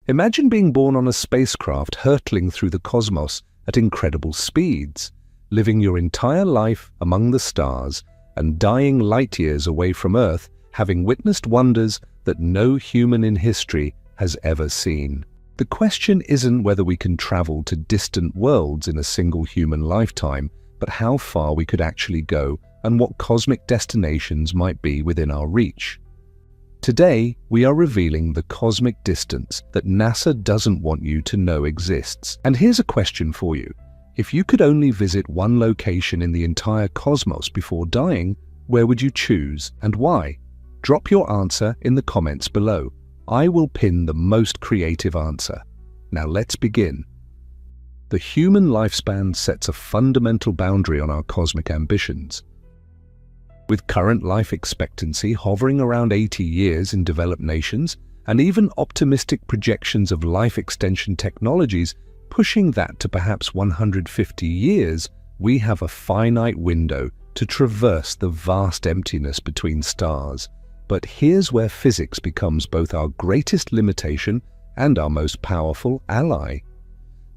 Imagine being born on a spacecraft hurtling through the cosmos at incredible speeds, living your entire life among the stars and dying light years away from Earth, having witnessed wonders that no human in history has ever seen. The question isn't whether we can travel to distant worlds in a single human lifetime, but how far we could actually go and what cosmic destinations might be within our reach. Today, we are revealing the cosmic distance that NASA doesn't want you to know exists. And here's a question for you. If you could only visit one location in the entire cosmos before dying, where would you choose and why? Drop your answer in the comments below. I will pin the most creative answer. Now let's begin. The human lifespan sets a fundamental boundary on our cosmic ambitions. With current life expectancy hovering around 80 years in developed nations, and even optimistic projections of life extension technologies pushing that to perhaps 150 years, we have a finite window to traverse the vast emptiness between stars. But here's where physics becomes both our greatest limitation and our most powerful ally.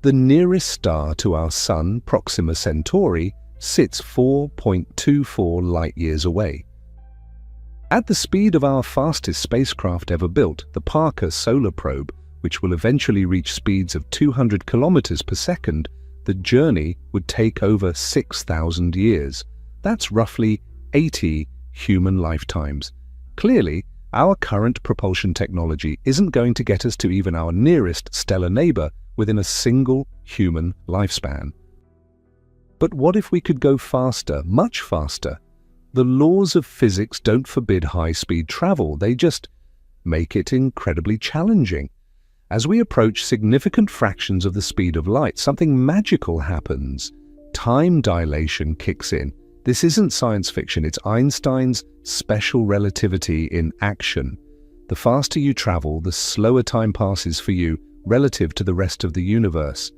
The nearest star to our Sun, Proxima Centauri, sits 4.24 light-years away. At the speed of our fastest spacecraft ever built, the Parker Solar Probe, which will eventually reach speeds of 200 kilometers per second, the journey would take over 6,000 years. That's roughly 80 human lifetimes. Clearly, our current propulsion technology isn't going to get us to even our nearest stellar neighbor within a single human lifespan. But what if we could go faster, much faster? The laws of physics don't forbid high-speed travel, they just make it incredibly challenging. As we approach significant fractions of the speed of light, something magical happens. Time dilation kicks in. This isn't science fiction, it's Einstein's special relativity in action. The faster you travel, the slower time passes for you relative to the rest of the universe.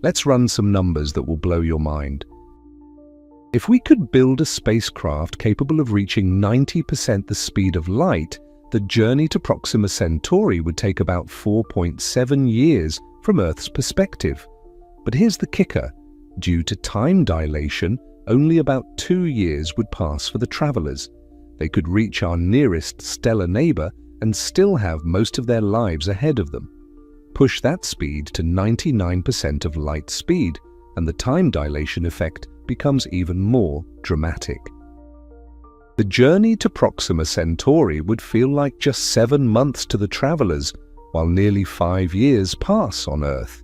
Let's run some numbers that will blow your mind. If we could build a spacecraft capable of reaching 90% the speed of light, the journey to Proxima Centauri would take about 4.7 years from Earth's perspective. But here's the kicker. Due to time dilation, only about 2 years would pass for the travelers. They could reach our nearest stellar neighbor and still have most of their lives ahead of them. Push that speed to 99% of light speed, and the time dilation effect becomes even more dramatic. The journey to Proxima Centauri would feel like just 7 months to the travelers, while nearly 5 years pass on Earth.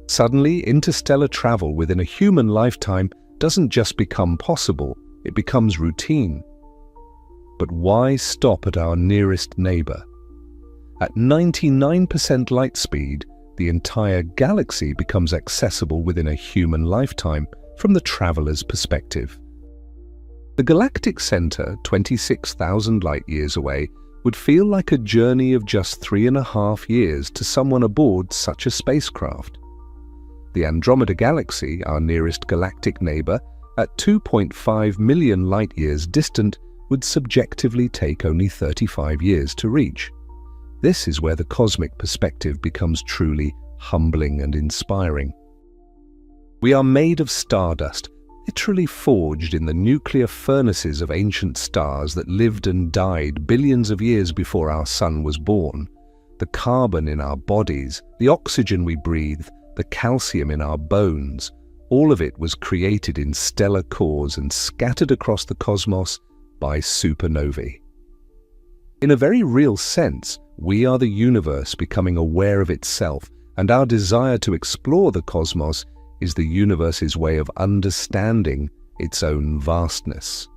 Suddenly, interstellar travel within a human lifetime doesn't just become possible, it becomes routine. But why stop at our nearest neighbor? At 99% light speed, the entire galaxy becomes accessible within a human lifetime from the traveler's perspective. The galactic center, 26,000 light-years away, would feel like a journey of just 3.5 years to someone aboard such a spacecraft. The Andromeda Galaxy, our nearest galactic neighbor, at 2.5 million light-years distant, would subjectively take only 35 years to reach. This is where the cosmic perspective becomes truly humbling and inspiring. We are made of stardust, literally forged in the nuclear furnaces of ancient stars that lived and died billions of years before our sun was born. The carbon in our bodies, the oxygen we breathe, the calcium in our bones, all of it was created in stellar cores and scattered across the cosmos by supernovae. In a very real sense, we are the universe becoming aware of itself, and our desire to explore the cosmos is the universe's way of understanding its own vastness.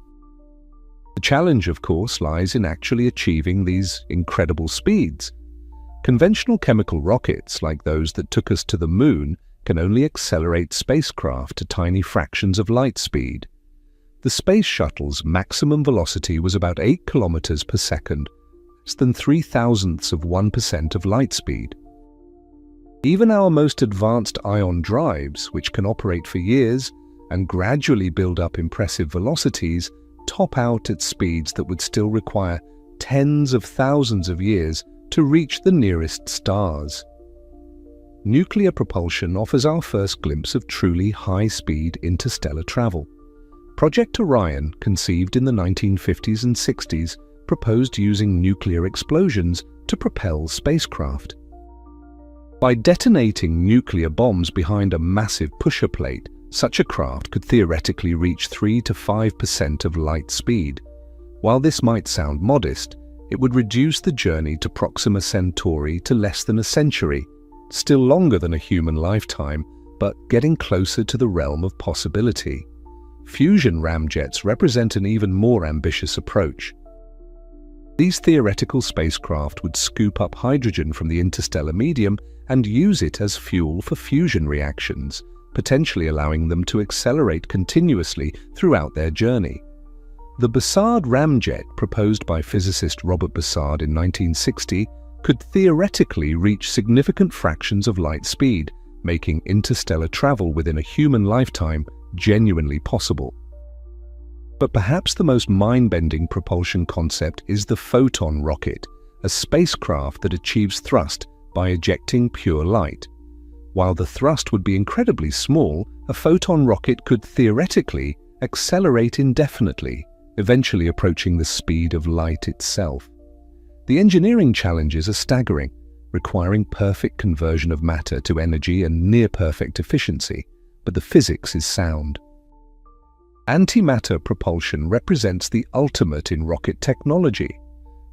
The challenge, of course, lies in actually achieving these incredible speeds. Conventional chemical rockets, like those that took us to the moon, can only accelerate spacecraft to tiny fractions of light speed. The space shuttle's maximum velocity was about 8 kilometers per second, less than 0.003% of light speed. Even our most advanced ion drives, which can operate for years and gradually build up impressive velocities, top out at speeds that would still require tens of thousands of years to reach the nearest stars. Nuclear propulsion offers our first glimpse of truly high-speed interstellar travel. Project Orion, conceived in the 1950s and 60s, proposed using nuclear explosions to propel spacecraft. By detonating nuclear bombs behind a massive pusher plate, such a craft could theoretically reach 3 to 5% of light speed. While this might sound modest, it would reduce the journey to Proxima Centauri to less than a century, still longer than a human lifetime, but getting closer to the realm of possibility. Fusion ramjets represent an even more ambitious approach. These theoretical spacecraft would scoop up hydrogen from the interstellar medium and use it as fuel for fusion reactions, potentially allowing them to accelerate continuously throughout their journey. The Bussard ramjet, proposed by physicist Robert Bussard in 1960, could theoretically reach significant fractions of light speed, making interstellar travel within a human lifetime genuinely possible. But perhaps the most mind-bending propulsion concept is the photon rocket, a spacecraft that achieves thrust by ejecting pure light. While the thrust would be incredibly small, a photon rocket could theoretically accelerate indefinitely, eventually approaching the speed of light itself. The engineering challenges are staggering, requiring perfect conversion of matter to energy and near-perfect efficiency, but the physics is sound. Antimatter propulsion represents the ultimate in rocket technology.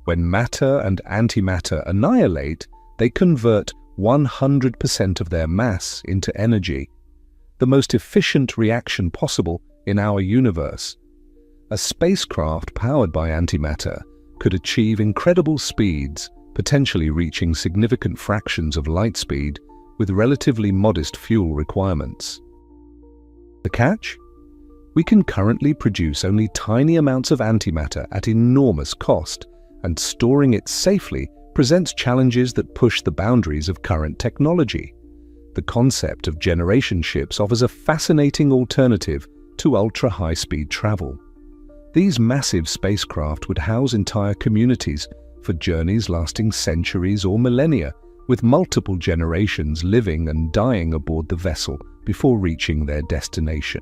When matter and antimatter annihilate, they convert 100% of their mass into energy, the most efficient reaction possible in our universe. A spacecraft powered by antimatter could achieve incredible speeds, potentially reaching significant fractions of light speed with relatively modest fuel requirements. The catch? We can currently produce only tiny amounts of antimatter at enormous cost, and storing it safely presents challenges that push the boundaries of current technology. The concept of generation ships offers a fascinating alternative to ultra-high-speed travel. These massive spacecraft would house entire communities for journeys lasting centuries or millennia, with multiple generations living and dying aboard the vessel before reaching their destination.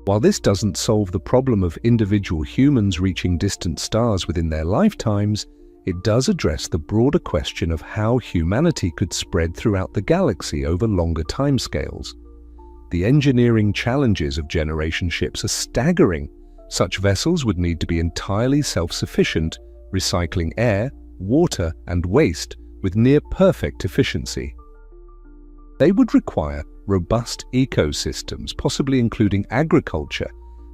While this doesn't solve the problem of individual humans reaching distant stars within their lifetimes, it does address the broader question of how humanity could spread throughout the galaxy over longer timescales. The engineering challenges of generation ships are staggering. Such vessels would need to be entirely self-sufficient, recycling air, water, and waste with near-perfect efficiency. They would require robust ecosystems, possibly including agriculture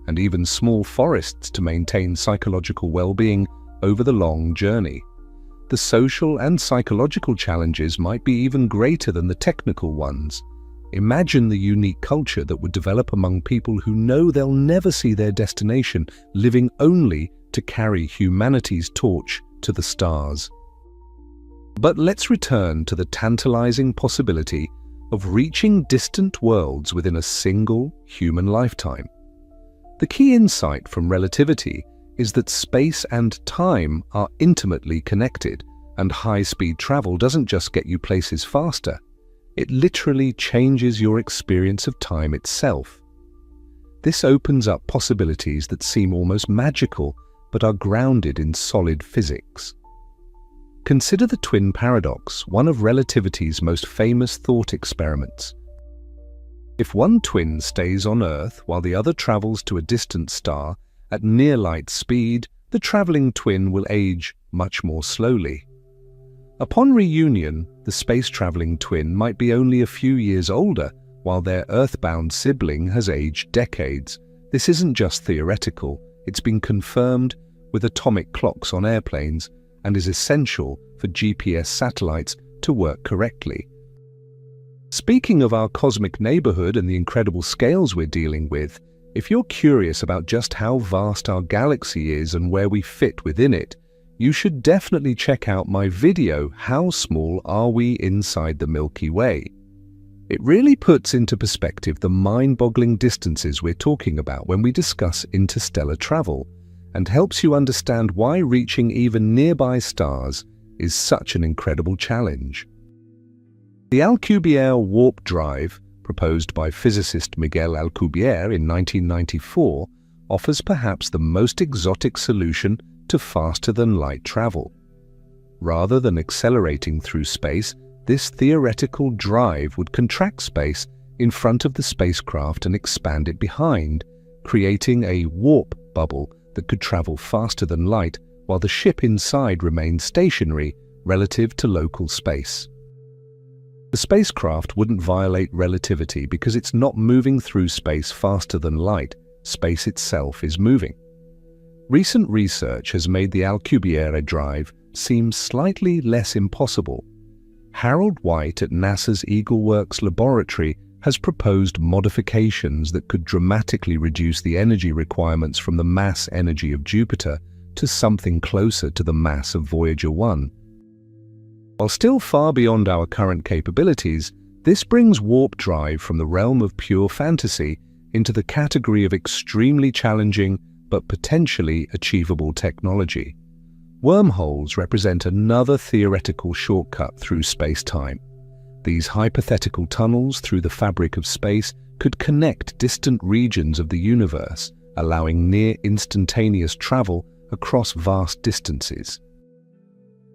and even small forests to maintain psychological well-being over the long journey. The social and psychological challenges might be even greater than the technical ones. Imagine the unique culture that would develop among people who know they'll never see their destination, living only to carry humanity's torch to the stars. But let's return to the tantalizing possibility of reaching distant worlds within a single human lifetime. The key insight from relativity is that space and time are intimately connected, and high-speed travel doesn't just get you places faster. It literally changes your experience of time itself. This opens up possibilities that seem almost magical, but are grounded in solid physics. Consider the twin paradox, one of relativity's most famous thought experiments. If one twin stays on Earth while the other travels to a distant star at near light speed, the traveling twin will age much more slowly. Upon reunion, the space-traveling twin might be only a few years older, while their Earthbound sibling has aged decades. This isn't just theoretical, it's been confirmed with atomic clocks on airplanes and is essential for GPS satellites to work correctly. Speaking of our cosmic neighborhood and the incredible scales we're dealing with, if you're curious about just how vast our galaxy is and where we fit within it, you should definitely check out my video, How Small Are We Inside the Milky Way? It really puts into perspective the mind-boggling distances we're talking about when we discuss interstellar travel, and helps you understand why reaching even nearby stars is such an incredible challenge. The Alcubierre warp drive, proposed by physicist Miguel Alcubierre in 1994, offers perhaps the most exotic solution to faster-than-light travel. Rather than accelerating through space, this theoretical drive would contract space in front of the spacecraft and expand it behind, creating a warp bubble that could travel faster than light while the ship inside remained stationary relative to local space. The spacecraft wouldn't violate relativity because it's not moving through space faster than light. Space itself is moving. Recent research has made the Alcubierre drive seem slightly less impossible. Harold White at NASA's Eagle Works laboratory has proposed modifications that could dramatically reduce the energy requirements from the mass energy of Jupiter to something closer to the mass of Voyager 1. While still far beyond our current capabilities, this brings warp drive from the realm of pure fantasy into the category of extremely challenging but potentially achievable technology. Wormholes represent another theoretical shortcut through space-time. These hypothetical tunnels through the fabric of space could connect distant regions of the universe, allowing near-instantaneous travel across vast distances.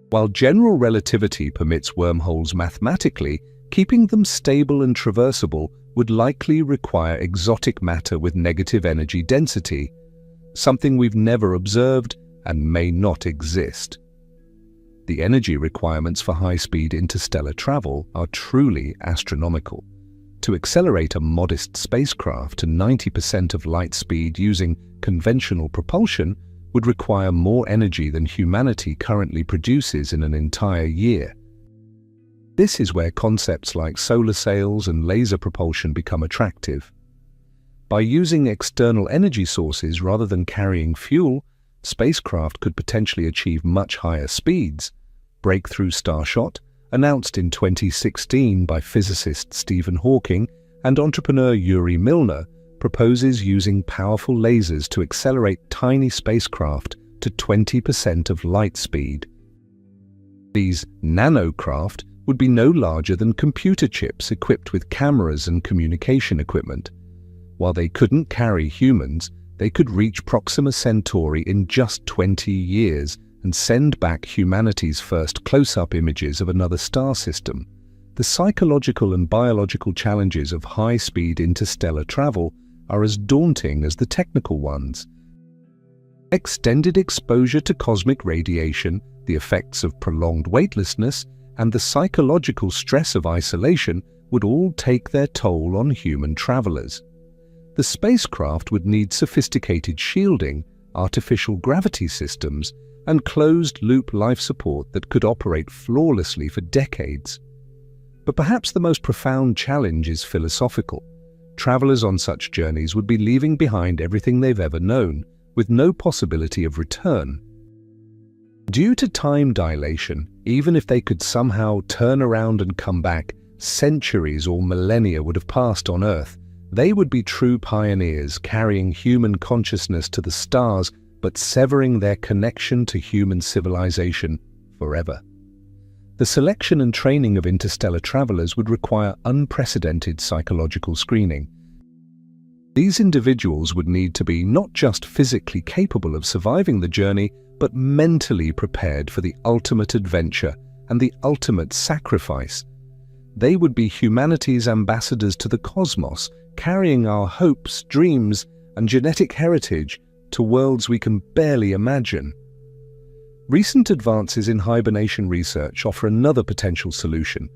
While general relativity permits wormholes mathematically, keeping them stable and traversable would likely require exotic matter with negative energy density, something we've never observed and may not exist. The energy requirements for high-speed interstellar travel are truly astronomical. To accelerate a modest spacecraft to 90% of light speed using conventional propulsion would require more energy than humanity currently produces in an entire year. This is where concepts like solar sails and laser propulsion become attractive. By using external energy sources rather than carrying fuel, spacecraft could potentially achieve much higher speeds. Breakthrough Starshot, announced in 2016 by physicist Stephen Hawking and entrepreneur Yuri Milner, proposes using powerful lasers to accelerate tiny spacecraft to 20% of light speed. These nanocraft would be no larger than computer chips equipped with cameras and communication equipment. While they couldn't carry humans, they could reach Proxima Centauri in just 20 years and send back humanity's first close-up images of another star system. The psychological and biological challenges of high-speed interstellar travel are as daunting as the technical ones. Extended exposure to cosmic radiation, the effects of prolonged weightlessness, and the psychological stress of isolation would all take their toll on human travelers. The spacecraft would need sophisticated shielding, artificial gravity systems, and closed-loop life support that could operate flawlessly for decades. But perhaps the most profound challenge is philosophical. Travelers on such journeys would be leaving behind everything they've ever known, with no possibility of return. Due to time dilation, even if they could somehow turn around and come back, centuries or millennia would have passed on Earth. They would be true pioneers, carrying human consciousness to the stars, but severing their connection to human civilization forever. The selection and training of interstellar travelers would require unprecedented psychological screening. These individuals would need to be not just physically capable of surviving the journey, but mentally prepared for the ultimate adventure and the ultimate sacrifice. They would be humanity's ambassadors to the cosmos, carrying our hopes, dreams, and genetic heritage to worlds we can barely imagine. Recent advances in hibernation research offer another potential solution.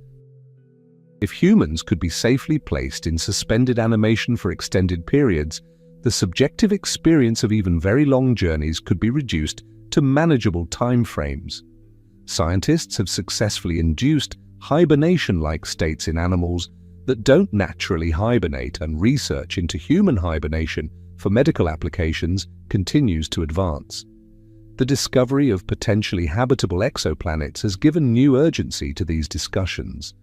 If humans could be safely placed in suspended animation for extended periods, the subjective experience of even very long journeys could be reduced to manageable time frames. Scientists have successfully induced hibernation-like states in animals that don't naturally hibernate, and research into human hibernation for medical applications continues to advance. The discovery of potentially habitable exoplanets has given new urgency to these discussions.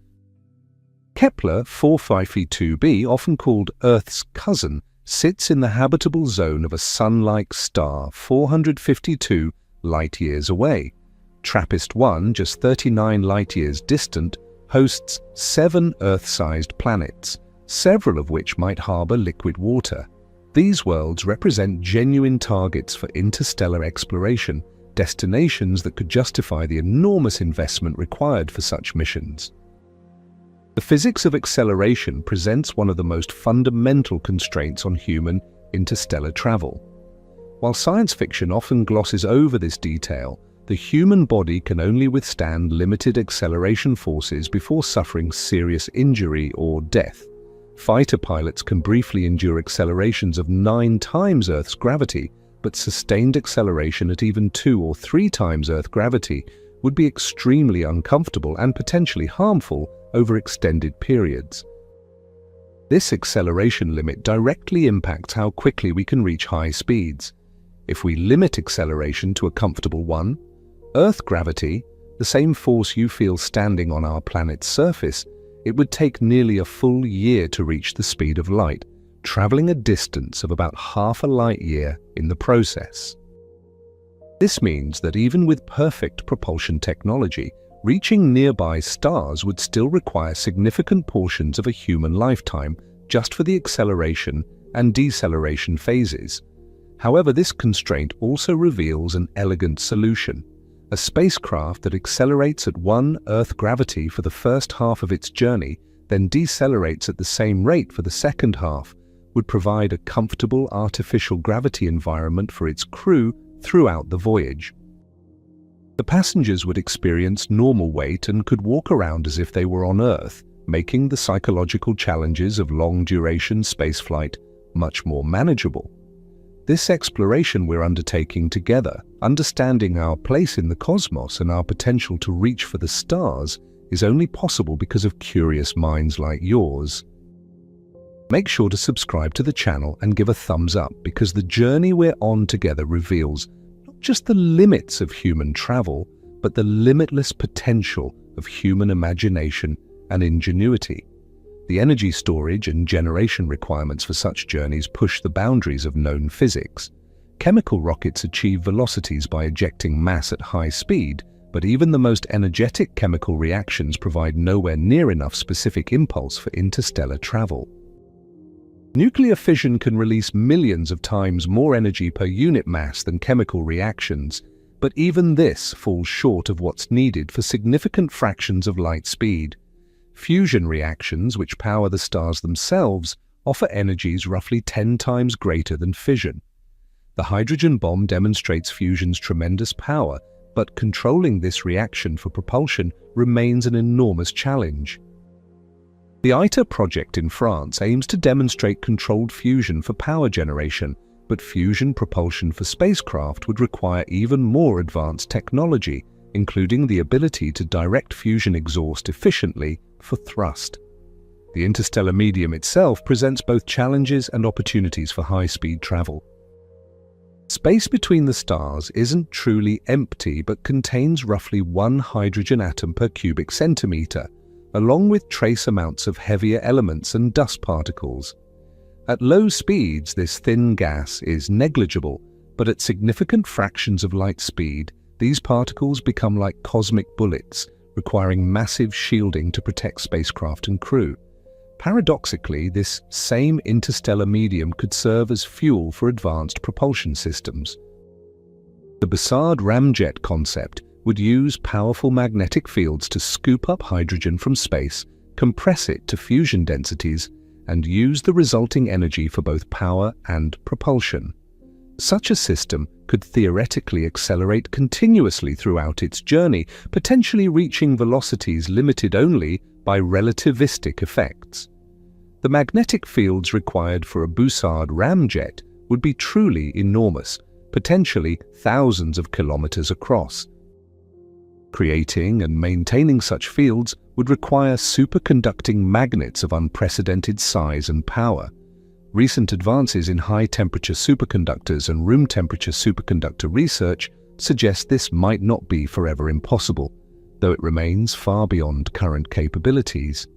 Kepler 452b, often called Earth's cousin, sits in the habitable zone of a Sun-like star 452 light-years away. TRAPPIST-1, just 39 light-years distant, hosts 7 Earth-sized planets, several of which might harbor liquid water. These worlds represent genuine targets for interstellar exploration, destinations that could justify the enormous investment required for such missions. The physics of acceleration presents one of the most fundamental constraints on human interstellar travel. While science fiction often glosses over this detail, the human body can only withstand limited acceleration forces before suffering serious injury or death. Fighter pilots can briefly endure accelerations of 9 times Earth's gravity, but sustained acceleration at even 2 or 3 times Earth gravity would be extremely uncomfortable and potentially harmful over extended periods. This acceleration limit directly impacts how quickly we can reach high speeds. If we limit acceleration to a comfortable 1, Earth gravity, the same force you feel standing on our planet's surface, it would take nearly a full year to reach the speed of light, traveling a distance of about half a light year in the process. This means that even with perfect propulsion technology, reaching nearby stars would still require significant portions of a human lifetime just for the acceleration and deceleration phases. However, this constraint also reveals an elegant solution. A spacecraft that accelerates at 1 Earth gravity for the first half of its journey, then decelerates at the same rate for the second half, would provide a comfortable artificial gravity environment for its crew throughout the voyage. The passengers would experience normal weight and could walk around as if they were on Earth, making the psychological challenges of long-duration spaceflight much more manageable. This exploration we're undertaking together, understanding our place in the cosmos and our potential to reach for the stars, is only possible because of curious minds like yours. Make sure to subscribe to the channel and give a thumbs up, because the journey we're on together reveals not just the limits of human travel, but the limitless potential of human imagination and ingenuity. The energy storage and generation requirements for such journeys push the boundaries of known physics. Chemical rockets achieve velocities by ejecting mass at high speed, but even the most energetic chemical reactions provide nowhere near enough specific impulse for interstellar travel. Nuclear fission can release millions of times more energy per unit mass than chemical reactions, but even this falls short of what's needed for significant fractions of light speed. Fusion reactions, which power the stars themselves, offer energies roughly 10 times greater than fission. The hydrogen bomb demonstrates fusion's tremendous power, but controlling this reaction for propulsion remains an enormous challenge. The ITER project in France aims to demonstrate controlled fusion for power generation, but fusion propulsion for spacecraft would require even more advanced technology, including the ability to direct fusion exhaust efficiently for thrust. The interstellar medium itself presents both challenges and opportunities for high-speed travel. Space between the stars isn't truly empty, but contains roughly 1 hydrogen atom per cubic centimeter, along with trace amounts of heavier elements and dust particles. At low speeds, this thin gas is negligible, but at significant fractions of light speed, these particles become like cosmic bullets, requiring massive shielding to protect spacecraft and crew. Paradoxically, this same interstellar medium could serve as fuel for advanced propulsion systems. The Bussard ramjet concept would use powerful magnetic fields to scoop up hydrogen from space, compress it to fusion densities, and use the resulting energy for both power and propulsion. Such a system could theoretically accelerate continuously throughout its journey, potentially reaching velocities limited only by relativistic effects. The magnetic fields required for a Bussard ramjet would be truly enormous, potentially thousands of kilometers across. Creating and maintaining such fields would require superconducting magnets of unprecedented size and power. Recent advances in high-temperature superconductors and room-temperature superconductor research suggest this might not be forever impossible, though it remains far beyond current capabilities.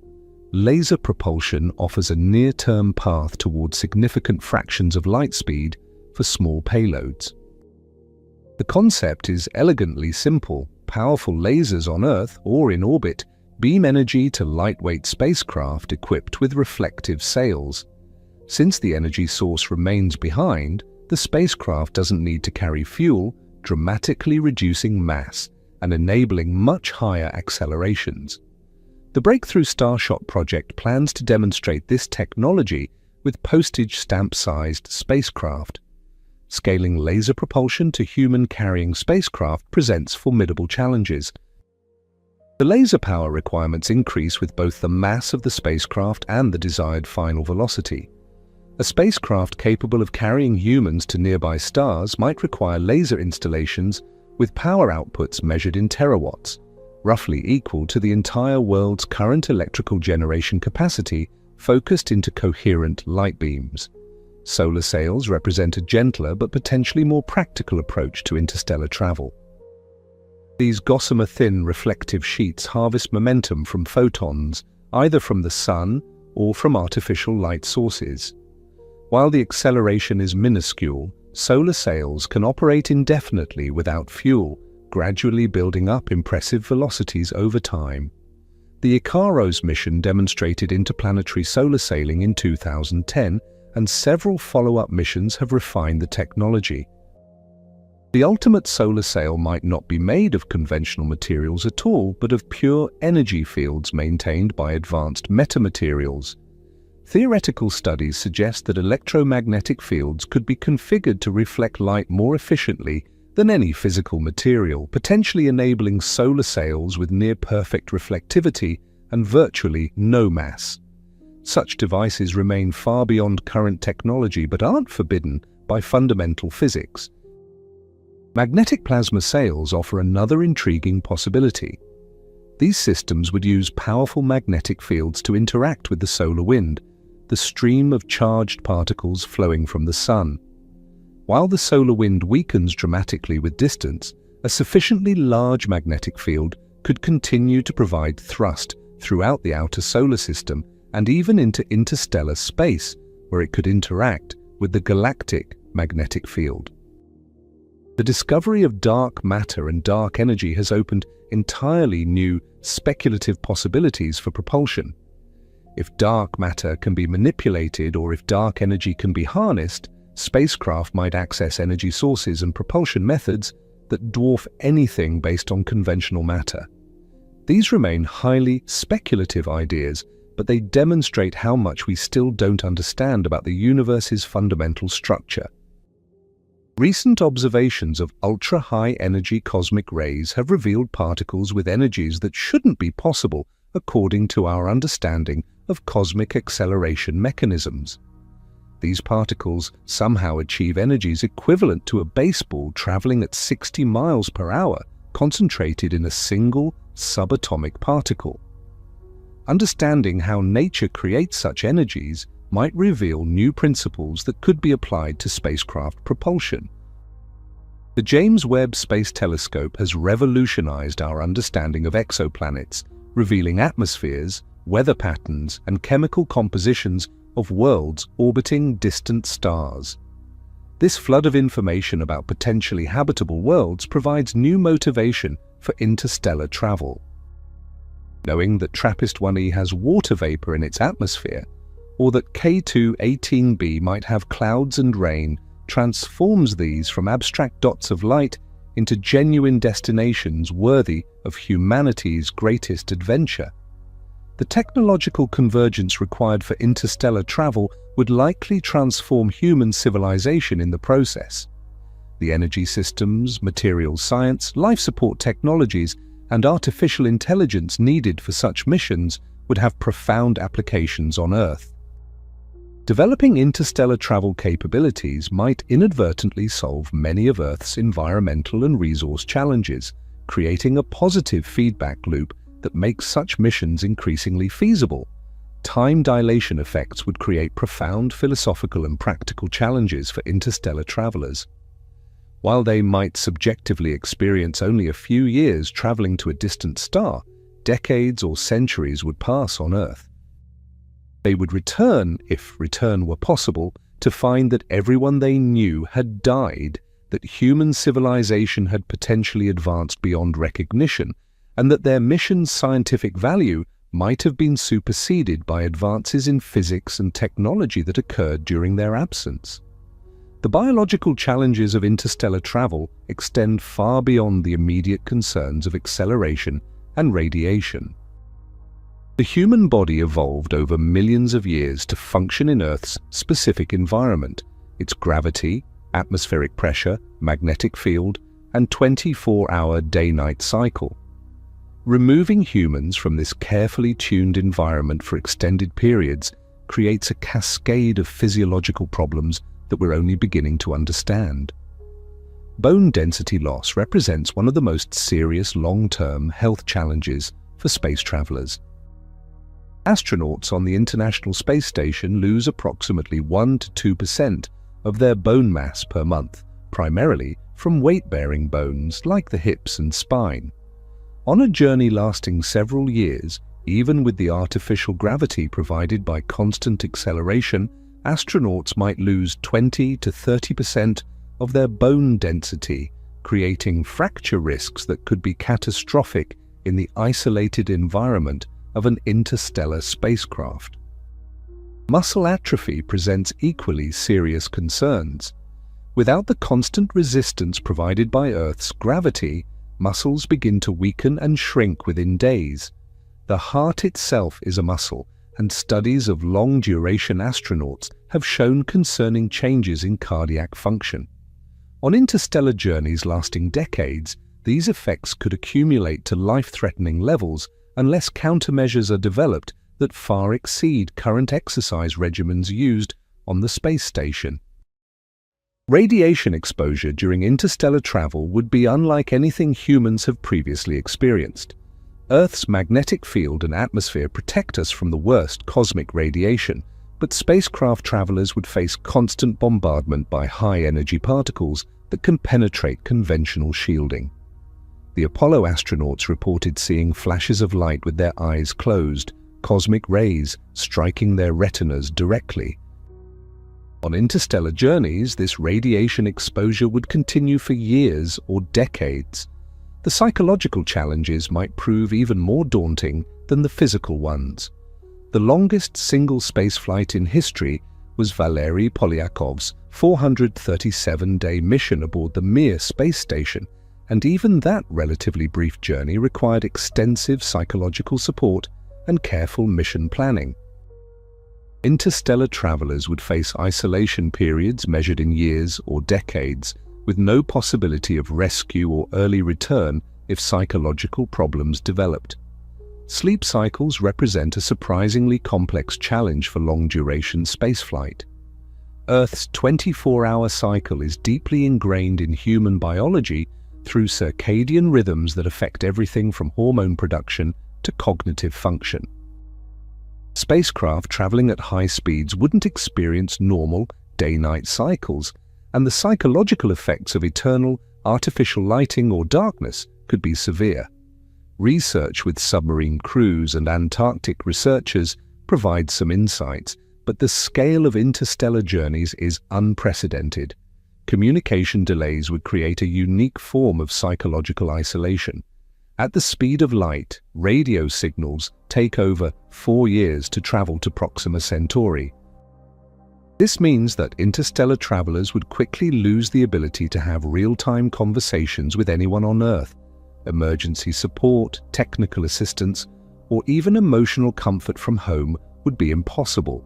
Laser propulsion offers a near-term path towards significant fractions of light speed for small payloads. The concept is elegantly simple. powerful lasers on Earth or in orbit beam energy to lightweight spacecraft equipped with reflective sails. Since the energy source remains behind, the spacecraft doesn't need to carry fuel, dramatically reducing mass and enabling much higher accelerations. The Breakthrough Starshot project plans to demonstrate this technology with postage stamp-sized spacecraft. Scaling laser propulsion to human-carrying spacecraft presents formidable challenges. The laser power requirements increase with both the mass of the spacecraft and the desired final velocity. A spacecraft capable of carrying humans to nearby stars might require laser installations with power outputs measured in terawatts, roughly equal to the entire world's current electrical generation capacity focused into coherent light beams. Solar sails represent a gentler but potentially more practical approach to interstellar travel. These gossamer-thin reflective sheets harvest momentum from photons, either from the sun or from artificial light sources. While the acceleration is minuscule, solar sails can operate indefinitely without fuel, gradually building up impressive velocities over time. The IKAROS mission demonstrated interplanetary solar sailing in 2010, and several follow-up missions have refined the technology. The ultimate solar sail might not be made of conventional materials at all, but of pure energy fields maintained by advanced metamaterials. Theoretical studies suggest that electromagnetic fields could be configured to reflect light more efficiently than any physical material, potentially enabling solar sails with near-perfect reflectivity and virtually no mass. Such devices remain far beyond current technology but aren't forbidden by fundamental physics. Magnetic plasma sails offer another intriguing possibility. These systems would use powerful magnetic fields to interact with the solar wind, the stream of charged particles flowing from the sun. While the solar wind weakens dramatically with distance, a sufficiently large magnetic field could continue to provide thrust throughout the outer solar system and even into interstellar space, where it could interact with the galactic magnetic field. The discovery of dark matter and dark energy has opened entirely new speculative possibilities for propulsion. If dark matter can be manipulated or if dark energy can be harnessed, spacecraft might access energy sources and propulsion methods that dwarf anything based on conventional matter. These remain highly speculative ideas, but they demonstrate how much we still don't understand about the universe's fundamental structure. Recent observations of ultra-high energy cosmic rays have revealed particles with energies that shouldn't be possible according to our understanding of cosmic acceleration mechanisms. These particles somehow achieve energies equivalent to a baseball traveling at 60 miles per hour, concentrated in a single subatomic particle. Understanding how nature creates such energies might reveal new principles that could be applied to spacecraft propulsion. The James Webb Space Telescope has revolutionized our understanding of exoplanets, revealing atmospheres, weather patterns, and chemical compositions of worlds orbiting distant stars. This flood of information about potentially habitable worlds provides new motivation for interstellar travel. Knowing that TRAPPIST-1e has water vapor in its atmosphere, or that K2-18b might have clouds and rain, transforms these from abstract dots of light into genuine destinations worthy of humanity's greatest adventure. The technological convergence required for interstellar travel would likely transform human civilization in the process. The energy systems, materials science, life support technologies, and artificial intelligence needed for such missions would have profound applications on Earth. Developing interstellar travel capabilities might inadvertently solve many of Earth's environmental and resource challenges, creating a positive feedback loop that makes such missions increasingly feasible. Time dilation effects would create profound philosophical and practical challenges for interstellar travelers. While they might subjectively experience only a few years traveling to a distant star, decades or centuries would pass on Earth. They would return, if return were possible, to find that everyone they knew had died, that human civilization had potentially advanced beyond recognition, and that their mission's scientific value might have been superseded by advances in physics and technology that occurred during their absence. The biological challenges of interstellar travel extend far beyond the immediate concerns of acceleration and radiation. The human body evolved over millions of years to function in Earth's specific environment, its gravity, atmospheric pressure, magnetic field, and 24-hour day-night cycle. Removing humans from this carefully tuned environment for extended periods creates a cascade of physiological problems that we're only beginning to understand. Bone density loss represents one of the most serious long-term health challenges for space travelers. Astronauts on the International Space Station lose approximately 1 to 2% of their bone mass per month, primarily from weight-bearing bones like the hips and spine. On a journey lasting several years, even with the artificial gravity provided by constant acceleration, astronauts might lose 20 to 30% of their bone density, creating fracture risks that could be catastrophic in the isolated environment of an interstellar spacecraft. Muscle atrophy presents equally serious concerns. Without the constant resistance provided by Earth's gravity, muscles begin to weaken and shrink within days. The heart itself is a muscle, and studies of long-duration astronauts have shown concerning changes in cardiac function. On interstellar journeys lasting decades, these effects could accumulate to life-threatening levels unless countermeasures are developed that far exceed current exercise regimens used on the space station. Radiation exposure during interstellar travel would be unlike anything humans have previously experienced. Earth's magnetic field and atmosphere protect us from the worst cosmic radiation, but spacecraft travelers would face constant bombardment by high-energy particles that can penetrate conventional shielding. The Apollo astronauts reported seeing flashes of light with their eyes closed, cosmic rays striking their retinas directly. On interstellar journeys, this radiation exposure would continue for years or decades. The psychological challenges might prove even more daunting than the physical ones. The longest single spaceflight in history was Valery Polyakov's 437-day mission aboard the Mir space station, and even that relatively brief journey required extensive psychological support and careful mission planning. Interstellar travelers would face isolation periods measured in years or decades, with no possibility of rescue or early return if psychological problems developed. Sleep cycles represent a surprisingly complex challenge for long-duration spaceflight. Earth's 24-hour cycle is deeply ingrained in human biology through circadian rhythms that affect everything from hormone production to cognitive function. Spacecraft traveling at high speeds wouldn't experience normal day-night cycles, and the psychological effects of eternal, artificial lighting or darkness could be severe. Research with submarine crews and Antarctic researchers provides some insights, but the scale of interstellar journeys is unprecedented. Communication delays would create a unique form of psychological isolation. At the speed of light, radio signals take over 4 years to travel to Proxima Centauri. This means that interstellar travelers would quickly lose the ability to have real-time conversations with anyone on Earth. Emergency support, technical assistance, or even emotional comfort from home would be impossible.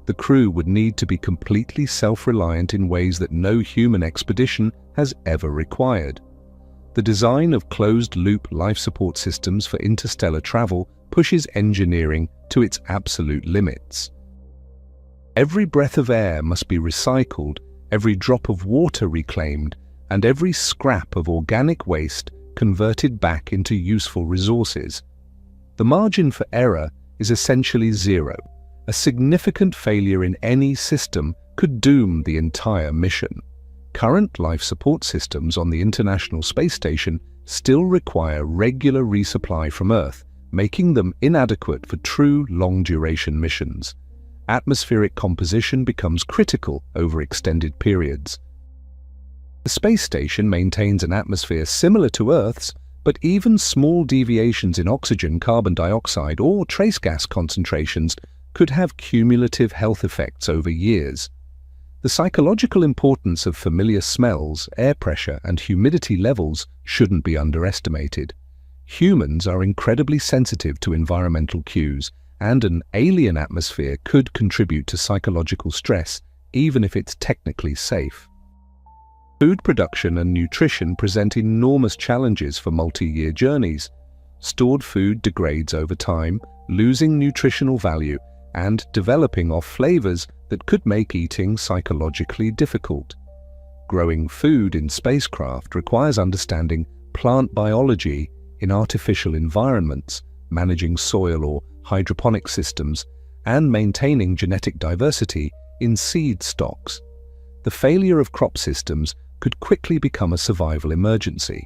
The crew would need to be completely self-reliant in ways that no human expedition has ever required. The design of closed-loop life support systems for interstellar travel pushes engineering to its absolute limits. Every breath of air must be recycled, every drop of water reclaimed, and every scrap of organic waste converted back into useful resources. The margin for error is essentially zero. A significant failure in any system could doom the entire mission. Current life support systems on the International Space Station still require regular resupply from Earth, making them inadequate for true long-duration missions. Atmospheric composition becomes critical over extended periods. The space station maintains an atmosphere similar to Earth's, but even small deviations in oxygen, carbon dioxide, or trace gas concentrations could have cumulative health effects over years. The psychological importance of familiar smells, air pressure, and humidity levels shouldn't be underestimated. Humans are incredibly sensitive to environmental cues, and an alien atmosphere could contribute to psychological stress, even if it's technically safe. Food production and nutrition present enormous challenges for multi-year journeys. Stored food degrades over time, losing nutritional value and developing off flavors that could make eating psychologically difficult. Growing food in spacecraft requires understanding plant biology in artificial environments, managing soil or hydroponic systems, and maintaining genetic diversity in seed stocks. The failure of crop systems could quickly become a survival emergency.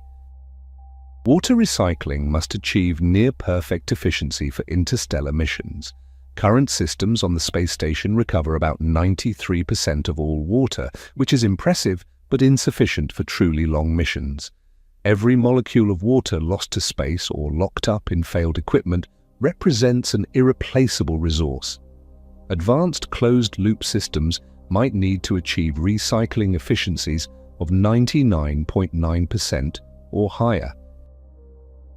Water recycling must achieve near-perfect efficiency for interstellar missions. Current systems on the space station recover about 93% of all water, which is impressive but insufficient for truly long missions. Every molecule of water lost to space or locked up in failed equipment represents an irreplaceable resource. Advanced closed-loop systems might need to achieve recycling efficiencies of 99.9% or higher.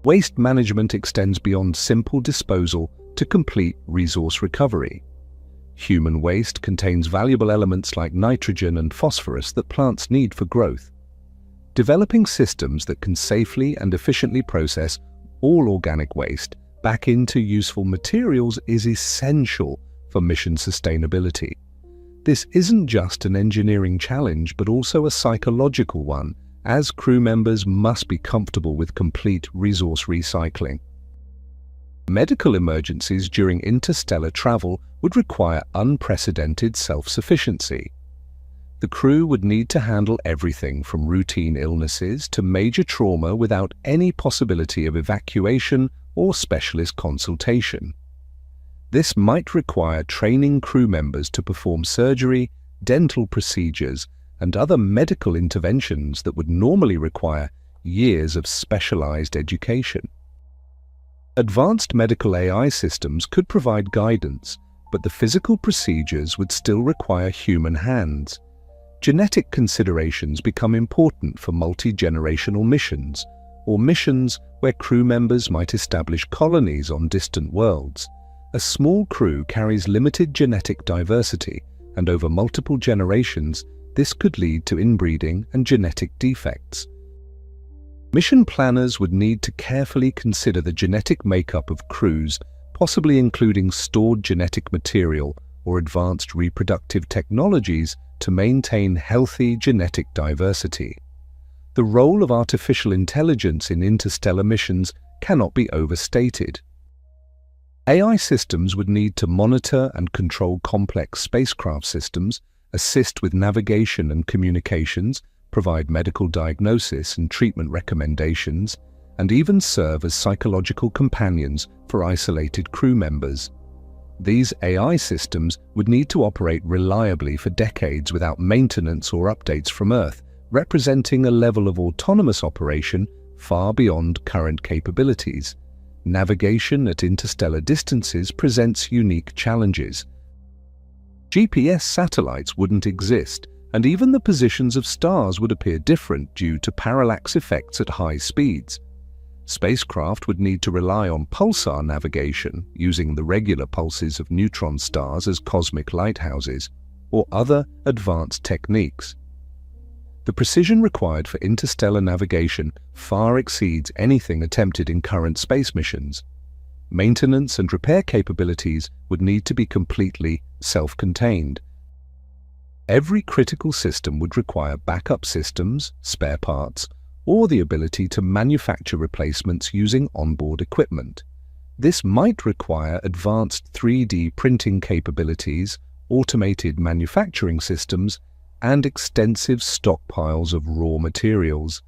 Waste management extends beyond simple disposal to complete resource recovery. Human waste contains valuable elements like nitrogen and phosphorus that plants need for growth. Developing systems that can safely and efficiently process all organic waste back into useful materials is essential for mission sustainability. This isn't just an engineering challenge, but also a psychological one, as crew members must be comfortable with complete resource recycling. Medical emergencies during interstellar travel would require unprecedented self-sufficiency. The crew would need to handle everything from routine illnesses to major trauma without any possibility of evacuation or specialist consultation. This might require training crew members to perform surgery, dental procedures, and other medical interventions that would normally require years of specialized education. Advanced medical AI systems could provide guidance, but the physical procedures would still require human hands. Genetic considerations become important for multi-generational missions, or missions where crew members might establish colonies on distant worlds. A small crew carries limited genetic diversity, and over multiple generations, this could lead to inbreeding and genetic defects. Mission planners would need to carefully consider the genetic makeup of crews, possibly including stored genetic material or advanced reproductive technologies to maintain healthy genetic diversity. The role of artificial intelligence in interstellar missions cannot be overstated. AI systems would need to monitor and control complex spacecraft systems, assist with navigation and communications, provide medical diagnosis and treatment recommendations, and even serve as psychological companions for isolated crew members. These AI systems would need to operate reliably for decades without maintenance or updates from Earth, representing a level of autonomous operation far beyond current capabilities. Navigation at interstellar distances presents unique challenges. GPS satellites wouldn't exist, and even the positions of stars would appear different due to parallax effects at high speeds. Spacecraft would need to rely on pulsar navigation, using the regular pulses of neutron stars as cosmic lighthouses, or other advanced techniques. The precision required for interstellar navigation far exceeds anything attempted in current space missions. Maintenance and repair capabilities would need to be completely self-contained. Every critical system would require backup systems, spare parts, or the ability to manufacture replacements using onboard equipment. This might require advanced 3D printing capabilities, automated manufacturing systems, and extensive stockpiles of raw materials.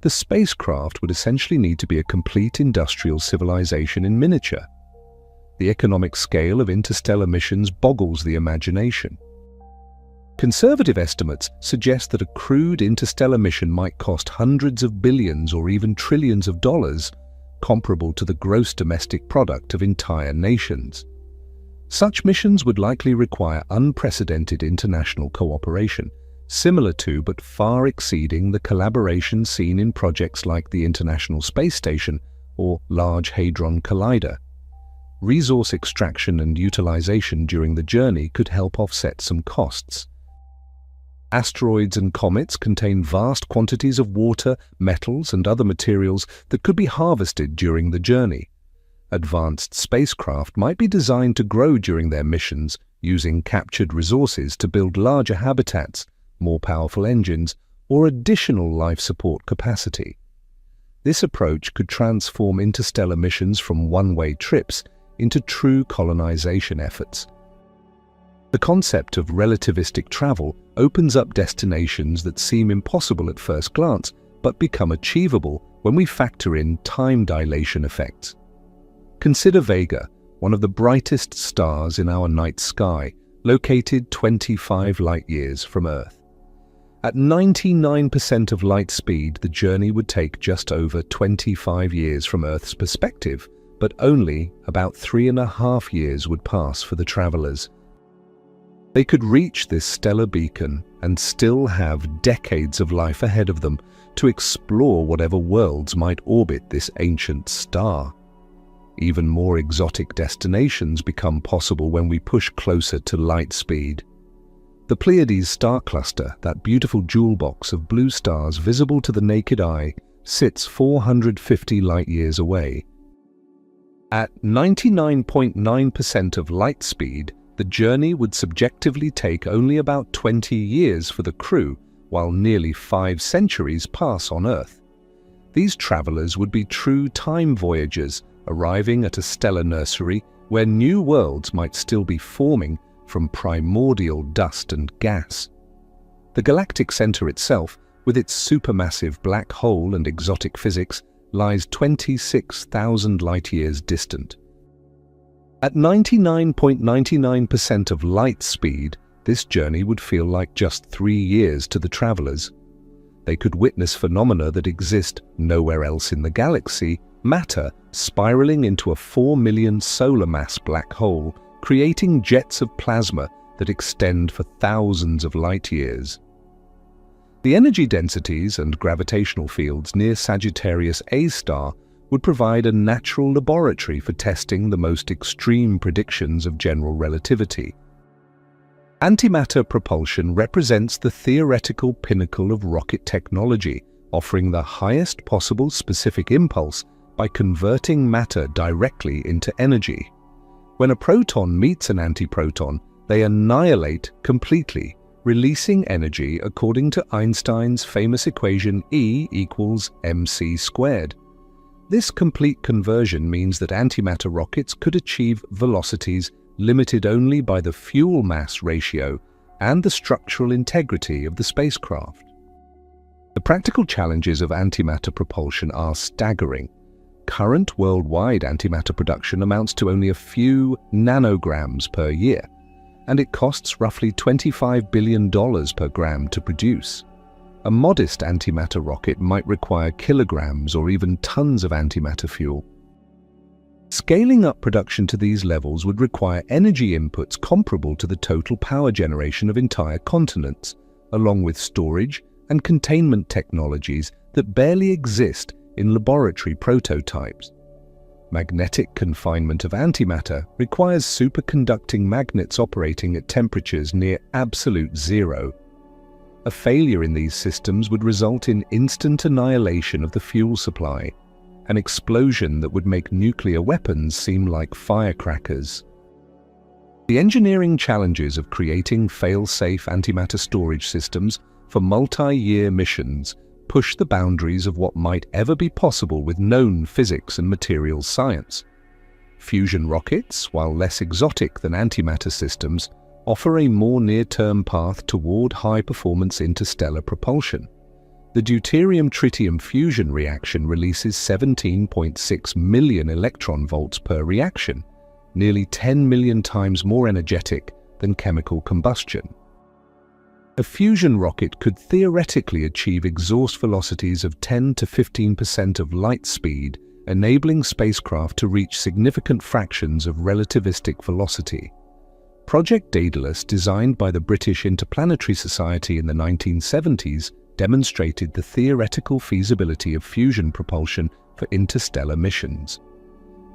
The spacecraft would essentially need to be a complete industrial civilization in miniature. The economic scale of interstellar missions boggles the imagination. Conservative estimates suggest that a crewed interstellar mission might cost hundreds of billions or even trillions of dollars, comparable to the gross domestic product of entire nations. Such missions would likely require unprecedented international cooperation, similar to but far exceeding the collaboration seen in projects like the International Space Station or Large Hadron Collider. Resource extraction and utilization during the journey could help offset some costs. Asteroids and comets contain vast quantities of water, metals, and other materials that could be harvested during the journey. Advanced spacecraft might be designed to grow during their missions, using captured resources to build larger habitats, more powerful engines, or additional life support capacity. This approach could transform interstellar missions from one-way trips into true colonization efforts. The concept of relativistic travel opens up destinations that seem impossible at first glance, but become achievable when we factor in time dilation effects. Consider Vega, one of the brightest stars in our night sky, located 25 light-years from Earth. At 99% of light speed, the journey would take just over 25 years from Earth's perspective, but only about 3.5 years would pass for the travelers. They could reach this stellar beacon and still have decades of life ahead of them to explore whatever worlds might orbit this ancient star. Even more exotic destinations become possible when we push closer to light speed. The Pleiades star cluster, that beautiful jewel box of blue stars visible to the naked eye, sits 450 light-years away. At 99.9% of light speed, the journey would subjectively take only about 20 years for the crew, while nearly 5 centuries pass on Earth. These travelers would be true time voyagers, arriving at a stellar nursery where new worlds might still be forming from primordial dust and gas. The galactic center itself, with its supermassive black hole and exotic physics, lies 26,000 light-years distant. At 99.99% of light speed, this journey would feel like just 3 years to the travelers. They could witness phenomena that exist nowhere else in the galaxy, matter spiraling into a 4 million solar mass black hole, creating jets of plasma that extend for thousands of light-years. The energy densities and gravitational fields near Sagittarius A star would provide a natural laboratory for testing the most extreme predictions of general relativity. Antimatter propulsion represents the theoretical pinnacle of rocket technology, offering the highest possible specific impulse by converting matter directly into energy. When a proton meets an antiproton, they annihilate completely, releasing energy according to Einstein's famous equation E equals mc squared. This complete conversion means that antimatter rockets could achieve velocities limited only by the fuel-mass ratio and the structural integrity of the spacecraft. The practical challenges of antimatter propulsion are staggering. Current worldwide antimatter production amounts to only a few nanograms per year, and it costs roughly $25 billion per gram to produce. A modest antimatter rocket might require kilograms or even tons of antimatter fuel. Scaling up production to these levels would require energy inputs comparable to the total power generation of entire continents, along with storage and containment technologies that barely exist in laboratory prototypes. Magnetic confinement of antimatter requires superconducting magnets operating at temperatures near absolute zero. A failure in these systems would result in instant annihilation of the fuel supply, an explosion that would make nuclear weapons seem like firecrackers. The engineering challenges of creating fail-safe antimatter storage systems for multi-year missions push the boundaries of what might ever be possible with known physics and materials science. Fusion rockets, while less exotic than antimatter systems, offer a more near-term path toward high-performance interstellar propulsion. The deuterium-tritium fusion reaction releases 17.6 million electron volts per reaction, nearly 10 million times more energetic than chemical combustion. A fusion rocket could theoretically achieve exhaust velocities of 10 to 15% of light speed, enabling spacecraft to reach significant fractions of relativistic velocity. Project Daedalus, designed by the British Interplanetary Society in the 1970s, demonstrated the theoretical feasibility of fusion propulsion for interstellar missions.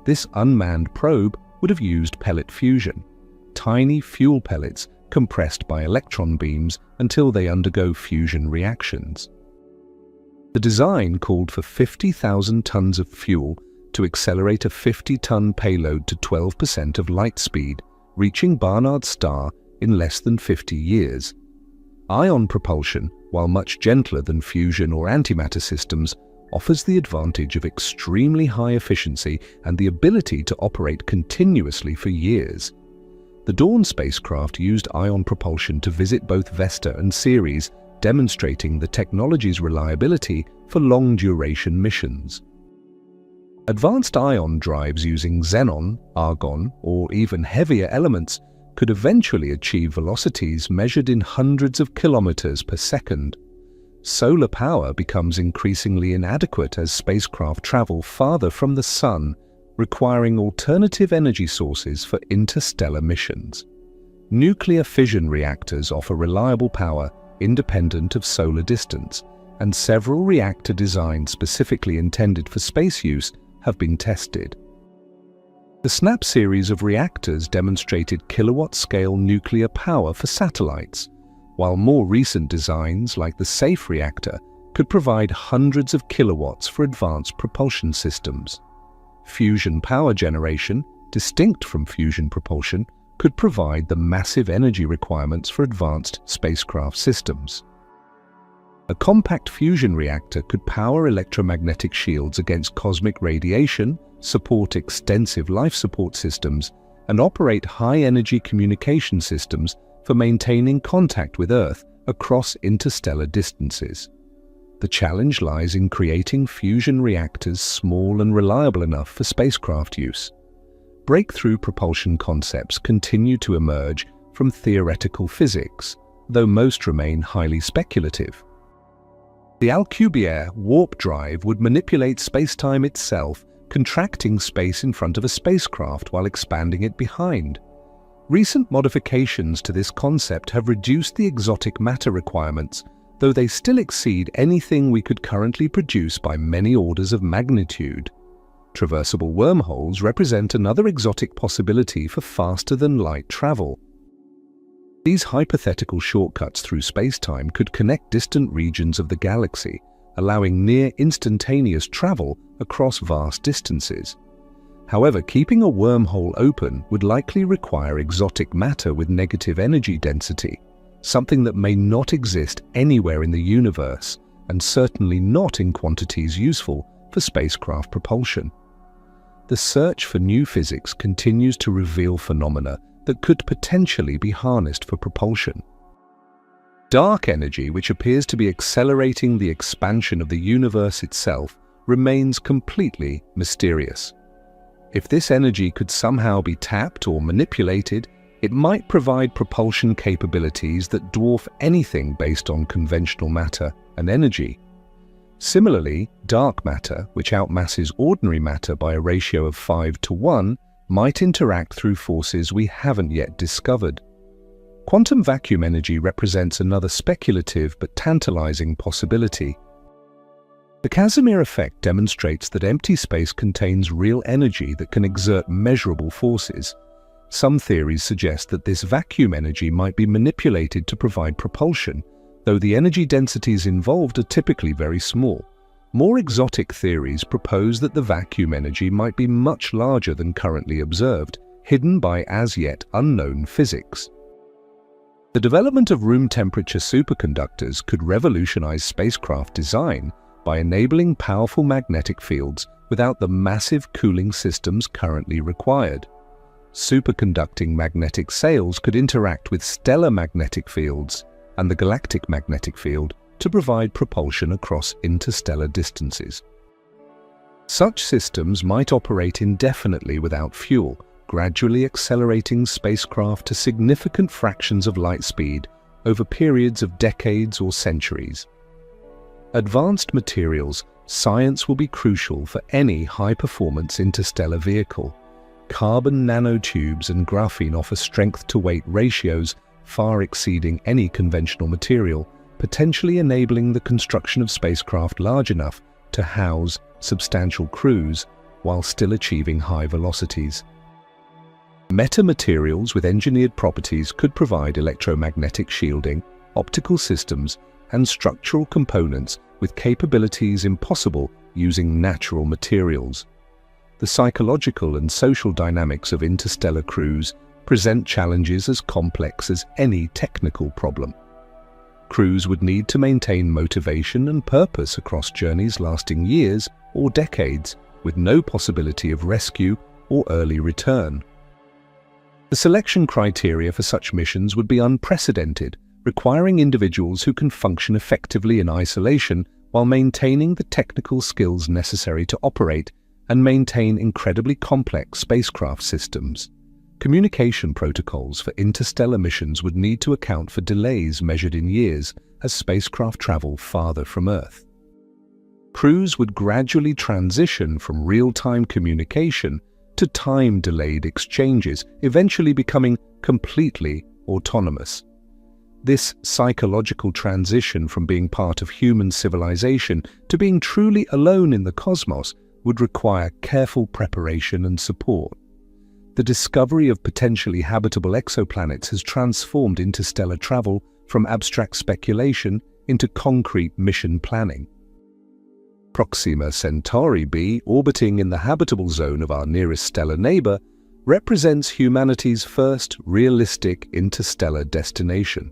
This unmanned probe would have used pellet fusion, tiny fuel pellets compressed by electron beams until they undergo fusion reactions. The design called for 50,000 tons of fuel to accelerate a 50-ton payload to 12% of light speed, reaching Barnard's star in less than 50 years. Ion propulsion, while much gentler than fusion or antimatter systems, offers the advantage of extremely high efficiency and the ability to operate continuously for years. The Dawn spacecraft used ion propulsion to visit both Vesta and Ceres, demonstrating the technology's reliability for long-duration missions. Advanced ion drives using xenon, argon, or even heavier elements could eventually achieve velocities measured in hundreds of kilometers per second. Solar power becomes increasingly inadequate as spacecraft travel farther from the Sun, requiring alternative energy sources for interstellar missions. Nuclear fission reactors offer reliable power independent of solar distance, and several reactor designs specifically intended for space use have been tested. The SNAP series of reactors demonstrated kilowatt-scale nuclear power for satellites, while more recent designs like the SAFE reactor could provide hundreds of kilowatts for advanced propulsion systems. Fusion power generation, distinct from fusion propulsion, could provide the massive energy requirements for advanced spacecraft systems. A compact fusion reactor could power electromagnetic shields against cosmic radiation, support extensive life support systems, and operate high-energy communication systems for maintaining contact with Earth across interstellar distances. The challenge lies in creating fusion reactors small and reliable enough for spacecraft use. Breakthrough propulsion concepts continue to emerge from theoretical physics, though most remain highly speculative. The Alcubierre warp drive would manipulate spacetime itself, contracting space in front of a spacecraft while expanding it behind. Recent modifications to this concept have reduced the exotic matter requirements, though they still exceed anything we could currently produce by many orders of magnitude. Traversable wormholes represent another exotic possibility for faster-than-light travel. These hypothetical shortcuts through spacetime could connect distant regions of the galaxy, allowing near-instantaneous travel across vast distances. However, keeping a wormhole open would likely require exotic matter with negative energy density, something that may not exist anywhere in the universe, and certainly not in quantities useful for spacecraft propulsion. The search for new physics continues to reveal phenomena that could potentially be harnessed for propulsion. Dark energy, which appears to be accelerating the expansion of the universe itself, remains completely mysterious. If this energy could somehow be tapped or manipulated, it might provide propulsion capabilities that dwarf anything based on conventional matter and energy. Similarly, dark matter, which outmasses ordinary matter by a ratio of 5:1, might interact through forces we haven't yet discovered. Quantum vacuum energy represents another speculative but tantalizing possibility. The Casimir effect demonstrates that empty space contains real energy that can exert measurable forces. Some theories suggest that this vacuum energy might be manipulated to provide propulsion, though the energy densities involved are typically very small. More exotic theories propose that the vacuum energy might be much larger than currently observed, hidden by as yet unknown physics. The development of room-temperature superconductors could revolutionize spacecraft design by enabling powerful magnetic fields without the massive cooling systems currently required. Superconducting magnetic sails could interact with stellar magnetic fields and the galactic magnetic field to provide propulsion across interstellar distances. Such systems might operate indefinitely without fuel, gradually accelerating spacecraft to significant fractions of light speed over periods of decades or centuries. Advanced materials science will be crucial for any high-performance interstellar vehicle. Carbon nanotubes and graphene offer strength-to-weight ratios far exceeding any conventional material, potentially enabling the construction of spacecraft large enough to house substantial crews while still achieving high velocities. Metamaterials with engineered properties could provide electromagnetic shielding, optical systems, and structural components with capabilities impossible using natural materials. The psychological and social dynamics of interstellar crews present challenges as complex as any technical problem. Crews would need to maintain motivation and purpose across journeys lasting years or decades, with no possibility of rescue or early return. The selection criteria for such missions would be unprecedented, requiring individuals who can function effectively in isolation while maintaining the technical skills necessary to operate and maintain incredibly complex spacecraft systems. Communication protocols for interstellar missions would need to account for delays measured in years as spacecraft travel farther from Earth. Crews would gradually transition from real-time communication to time-delayed exchanges, eventually becoming completely autonomous. This psychological transition from being part of human civilization to being truly alone in the cosmos would require careful preparation and support. The discovery of potentially habitable exoplanets has transformed interstellar travel from abstract speculation into concrete mission planning. Proxima Centauri b, orbiting in the habitable zone of our nearest stellar neighbor, represents humanity's first realistic interstellar destination.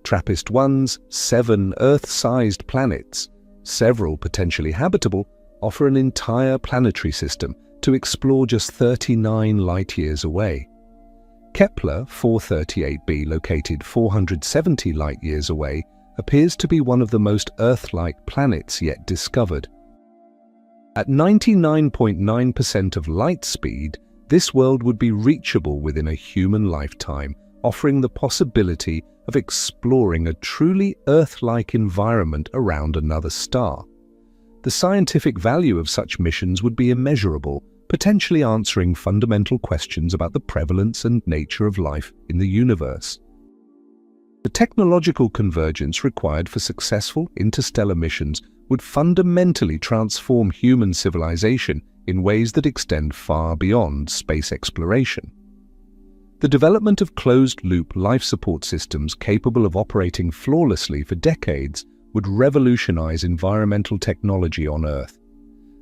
TRAPPIST-1's 7 Earth-sized planets, several potentially habitable, offer an entire planetary system to explore just 39 light-years away. Kepler 438b, located 470 light-years away, appears to be one of the most Earth-like planets yet discovered. At 99.9% of light speed, this world would be reachable within a human lifetime, offering the possibility of exploring a truly Earth-like environment around another star. The scientific value of such missions would be immeasurable, potentially answering fundamental questions about the prevalence and nature of life in the universe. The technological convergence required for successful interstellar missions would fundamentally transform human civilization in ways that extend far beyond space exploration. The development of closed-loop life support systems capable of operating flawlessly for decades would revolutionize environmental technology on Earth.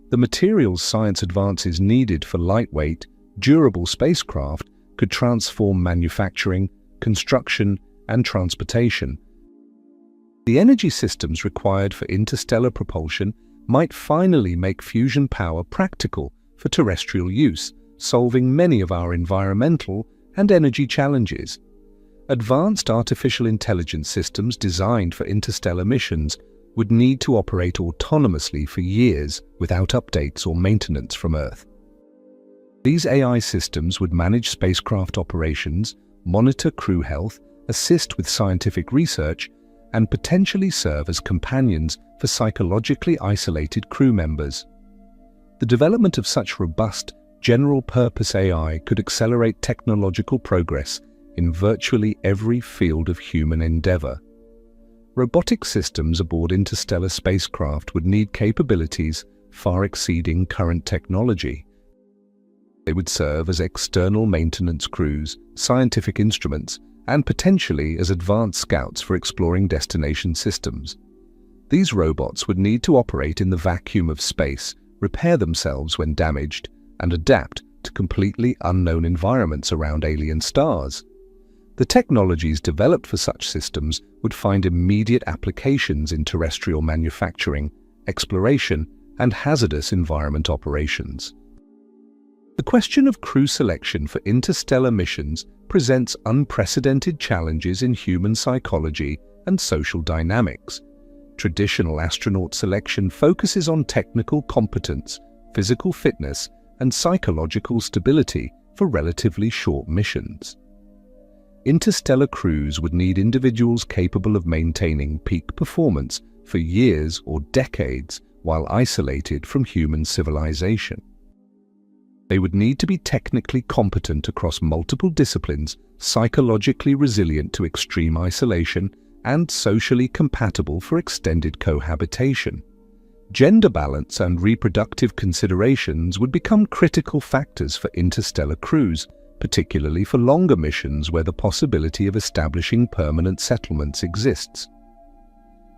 The materials science advances needed for lightweight, durable spacecraft could transform manufacturing, construction, and transportation. The energy systems required for interstellar propulsion might finally make fusion power practical for terrestrial use, solving many of our environmental and energy challenges. Advanced artificial intelligence systems designed for interstellar missions would need to operate autonomously for years without updates or maintenance from Earth. These AI systems would manage spacecraft operations, monitor crew health, assist with scientific research, and potentially serve as companions for psychologically isolated crew members. The development of such robust, general-purpose AI could accelerate technological progress in virtually every field of human endeavor. Robotic systems aboard interstellar spacecraft would need capabilities far exceeding current technology. They would serve as external maintenance crews, scientific instruments, and potentially as advanced scouts for exploring destination systems. These robots would need to operate in the vacuum of space, repair themselves when damaged, and adapt to completely unknown environments around alien stars. The technologies developed for such systems would find immediate applications in terrestrial manufacturing, exploration, and hazardous environment operations. The question of crew selection for interstellar missions presents unprecedented challenges in human psychology and social dynamics. Traditional astronaut selection focuses on technical competence, physical fitness, and psychological stability for relatively short missions. interstellar crews would need individuals capable of maintaining peak performance for years or decades while isolated from human civilization. They would need to be technically competent across multiple disciplines, psychologically resilient to extreme isolation, and socially compatible for extended cohabitation. Gender balance and reproductive considerations would become critical factors for interstellar crews, particularly for longer missions where the possibility of establishing permanent settlements exists.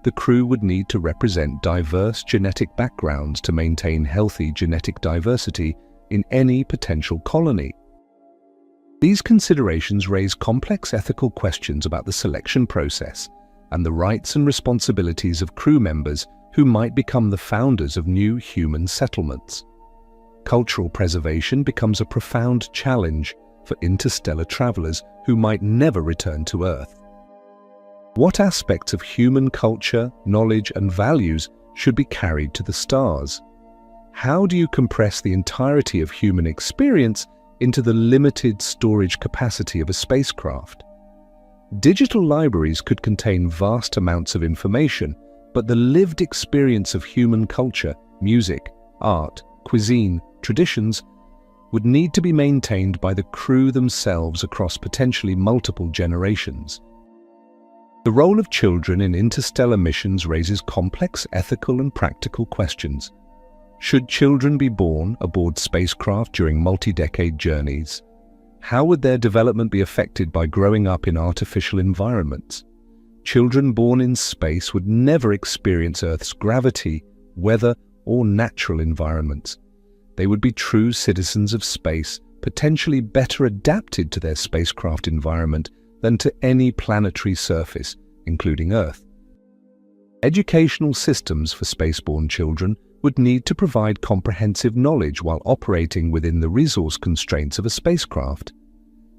The crew would need to represent diverse genetic backgrounds to maintain healthy genetic diversity in any potential colony. These considerations raise complex ethical questions about the selection process and the rights and responsibilities of crew members who might become the founders of new human settlements. Cultural preservation becomes a profound challenge for interstellar travelers who might never return to Earth. What aspects of human culture, knowledge, and values should be carried to the stars? How do you compress the entirety of human experience into the limited storage capacity of a spacecraft? Digital libraries could contain vast amounts of information, but the lived experience of human culture, music, art, cuisine, traditions would need to be maintained by the crew themselves across potentially multiple generations. The role of children in interstellar missions raises complex ethical and practical questions. Should children be born aboard spacecraft during multi-decade journeys? How would their development be affected by growing up in artificial environments? Children born in space would never experience Earth's gravity, weather, or natural environments. They would be true citizens of space, potentially better adapted to their spacecraft environment than to any planetary surface, including Earth. Educational systems for spaceborne children would need to provide comprehensive knowledge while operating within the resource constraints of a spacecraft.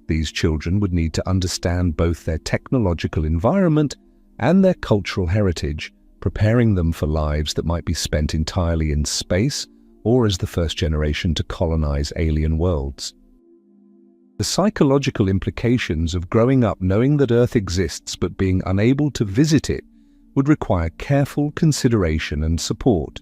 These children would need to understand both their technological environment and their cultural heritage, preparing them for lives that might be spent entirely in space or as the first generation to colonize alien worlds. The psychological implications of growing up knowing that Earth exists but being unable to visit it would require careful consideration and support.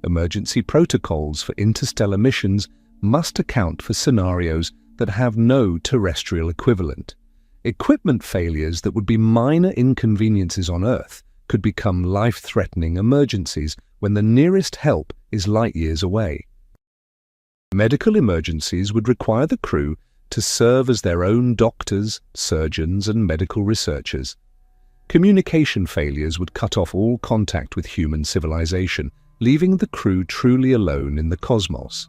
Emergency protocols for interstellar missions must account for scenarios that have no terrestrial equivalent. Equipment failures that would be minor inconveniences on Earth could become life-threatening emergencies when the nearest help is light years away. Medical emergencies would require the crew to serve as their own doctors, surgeons, and medical researchers. Communication failures would cut off all contact with human civilization, leaving the crew truly alone in the cosmos.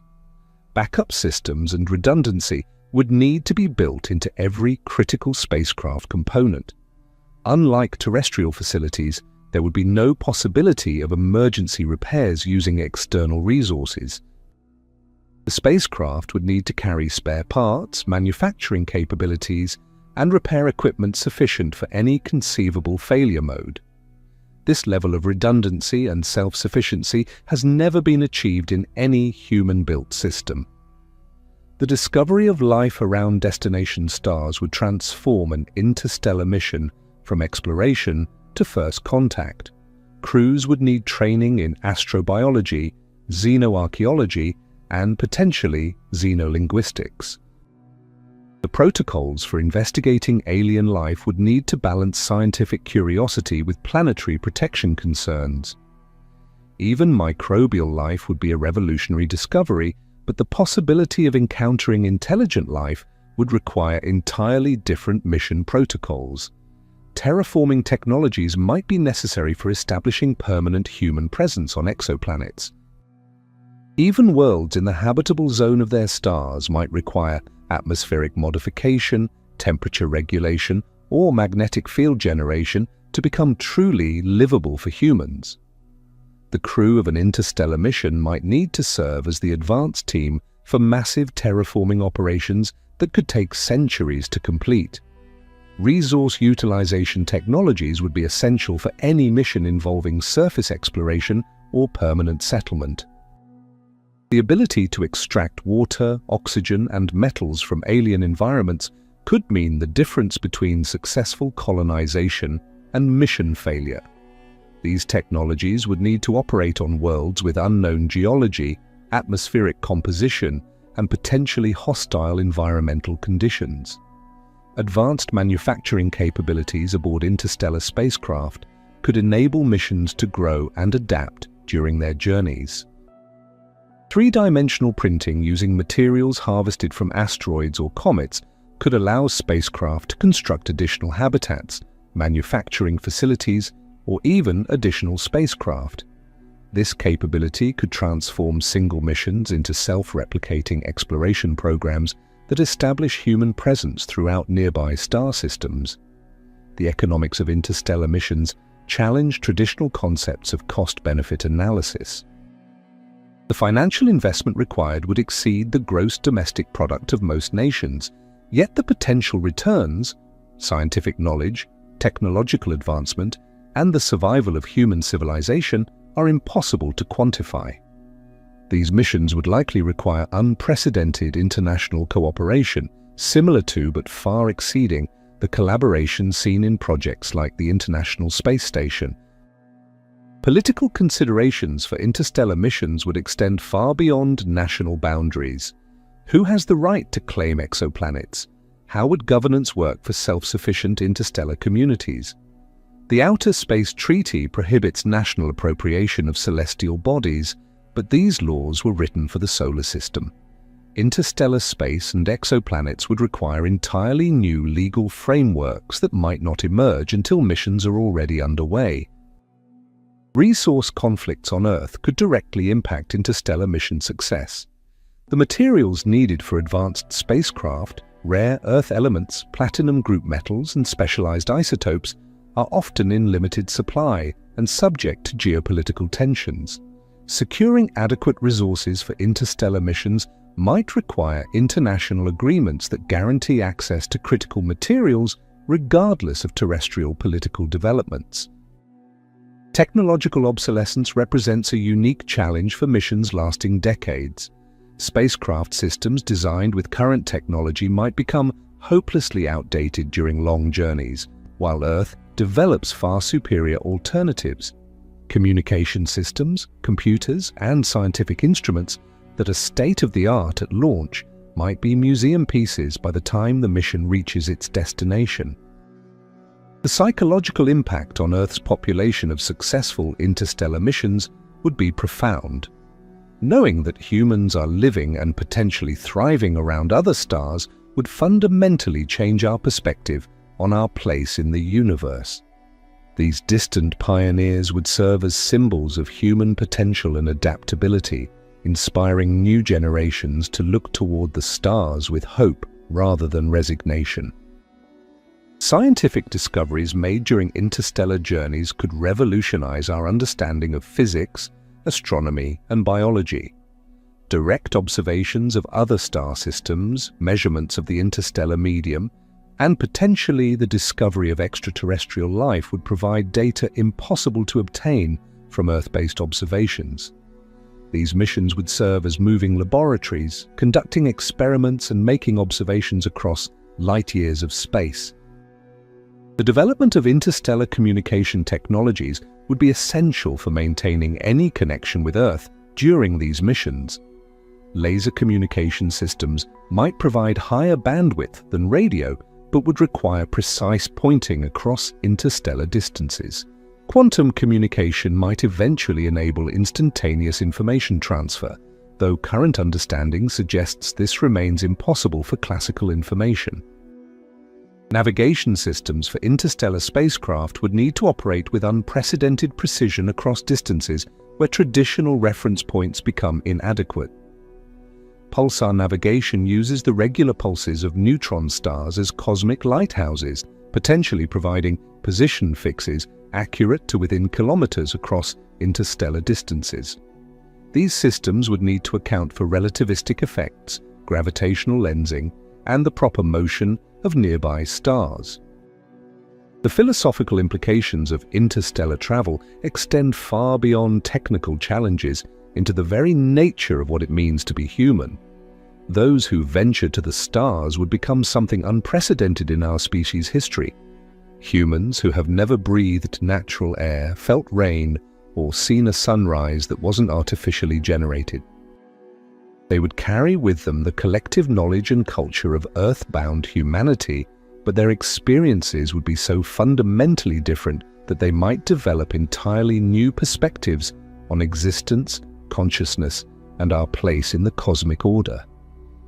Backup systems and redundancy would need to be built into every critical spacecraft component. Unlike terrestrial facilities, there would be no possibility of emergency repairs using external resources. The spacecraft would need to carry spare parts, manufacturing capabilities, and repair equipment sufficient for any conceivable failure mode. This level of redundancy and self-sufficiency has never been achieved in any human-built system. The discovery of life around destination stars would transform an interstellar mission from exploration to first contact. Crews would need training in astrobiology, xenoarchaeology, and potentially xenolinguistics. The protocols for investigating alien life would need to balance scientific curiosity with planetary protection concerns. Even microbial life would be a revolutionary discovery, but the possibility of encountering intelligent life would require entirely different mission protocols. Terraforming technologies might be necessary for establishing permanent human presence on exoplanets. Even worlds in the habitable zone of their stars might require atmospheric modification, temperature regulation, or magnetic field generation to become truly livable for humans. The crew of an interstellar mission might need to serve as the advance team for massive terraforming operations that could take centuries to complete. Resource utilization technologies would be essential for any mission involving surface exploration or permanent settlement. The ability to extract water, oxygen, and metals from alien environments could mean the difference between successful colonization and mission failure. These technologies would need to operate on worlds with unknown geology, atmospheric composition, and potentially hostile environmental conditions. Advanced manufacturing capabilities aboard interstellar spacecraft could enable missions to grow and adapt during their journeys. Three-dimensional printing using materials harvested from asteroids or comets could allow spacecraft to construct additional habitats, manufacturing facilities, or even additional spacecraft. This capability could transform single missions into self-replicating exploration programs that establish human presence throughout nearby star systems. The economics of interstellar missions challenge traditional concepts of cost-benefit analysis. The financial investment required would exceed the gross domestic product of most nations, yet the potential returns, scientific knowledge, technological advancement, and the survival of human civilization are impossible to quantify. These missions would likely require unprecedented international cooperation, similar to but far exceeding the collaboration seen in projects like the International Space Station. Political considerations for interstellar missions would extend far beyond national boundaries. Who has the right to claim exoplanets? How would governance work for self-sufficient interstellar communities? The Outer Space Treaty prohibits national appropriation of celestial bodies, but these laws were written for the solar system. Interstellar space and exoplanets would require entirely new legal frameworks that might not emerge until missions are already underway. Resource conflicts on Earth could directly impact interstellar mission success. The materials needed for advanced spacecraft, rare Earth elements, platinum group metals, and specialized isotopes, are often in limited supply and subject to geopolitical tensions. Securing adequate resources for interstellar missions might require international agreements that guarantee access to critical materials regardless of terrestrial political developments. Technological obsolescence represents a unique challenge for missions lasting decades. Spacecraft systems designed with current technology might become hopelessly outdated during long journeys, while Earth develops far superior alternatives. Communication systems, computers, and scientific instruments that are state-of-the-art at launch might be museum pieces by the time the mission reaches its destination. The psychological impact on Earth's population of successful interstellar missions would be profound. Knowing that humans are living and potentially thriving around other stars would fundamentally change our perspective on our place in the universe. These distant pioneers would serve as symbols of human potential and adaptability, inspiring new generations to look toward the stars with hope rather than resignation. Scientific discoveries made during interstellar journeys could revolutionize our understanding of physics, astronomy, and biology. Direct observations of other star systems, measurements of the interstellar medium, and potentially the discovery of extraterrestrial life would provide data impossible to obtain from Earth-based observations. These missions would serve as moving laboratories, conducting experiments and making observations across light years of space. The development of interstellar communication technologies would be essential for maintaining any connection with Earth during these missions. Laser communication systems might provide higher bandwidth than radio, but would require precise pointing across interstellar distances. Quantum communication might eventually enable instantaneous information transfer, though current understanding suggests this remains impossible for classical information. Navigation systems for interstellar spacecraft would need to operate with unprecedented precision across distances where traditional reference points become inadequate. Pulsar navigation uses the regular pulses of neutron stars as cosmic lighthouses, potentially providing position fixes accurate to within kilometers across interstellar distances. These systems would need to account for relativistic effects, gravitational lensing, and the proper motion of nearby stars. The philosophical implications of interstellar travel extend far beyond technical challenges into the very nature of what it means to be human. Those who venture to the stars would become something unprecedented in our species' history. Humans who have never breathed natural air, felt rain, or seen a sunrise that wasn't artificially generated. They would carry with them the collective knowledge and culture of earth-bound humanity, but their experiences would be so fundamentally different that they might develop entirely new perspectives on existence, consciousness, and our place in the cosmic order.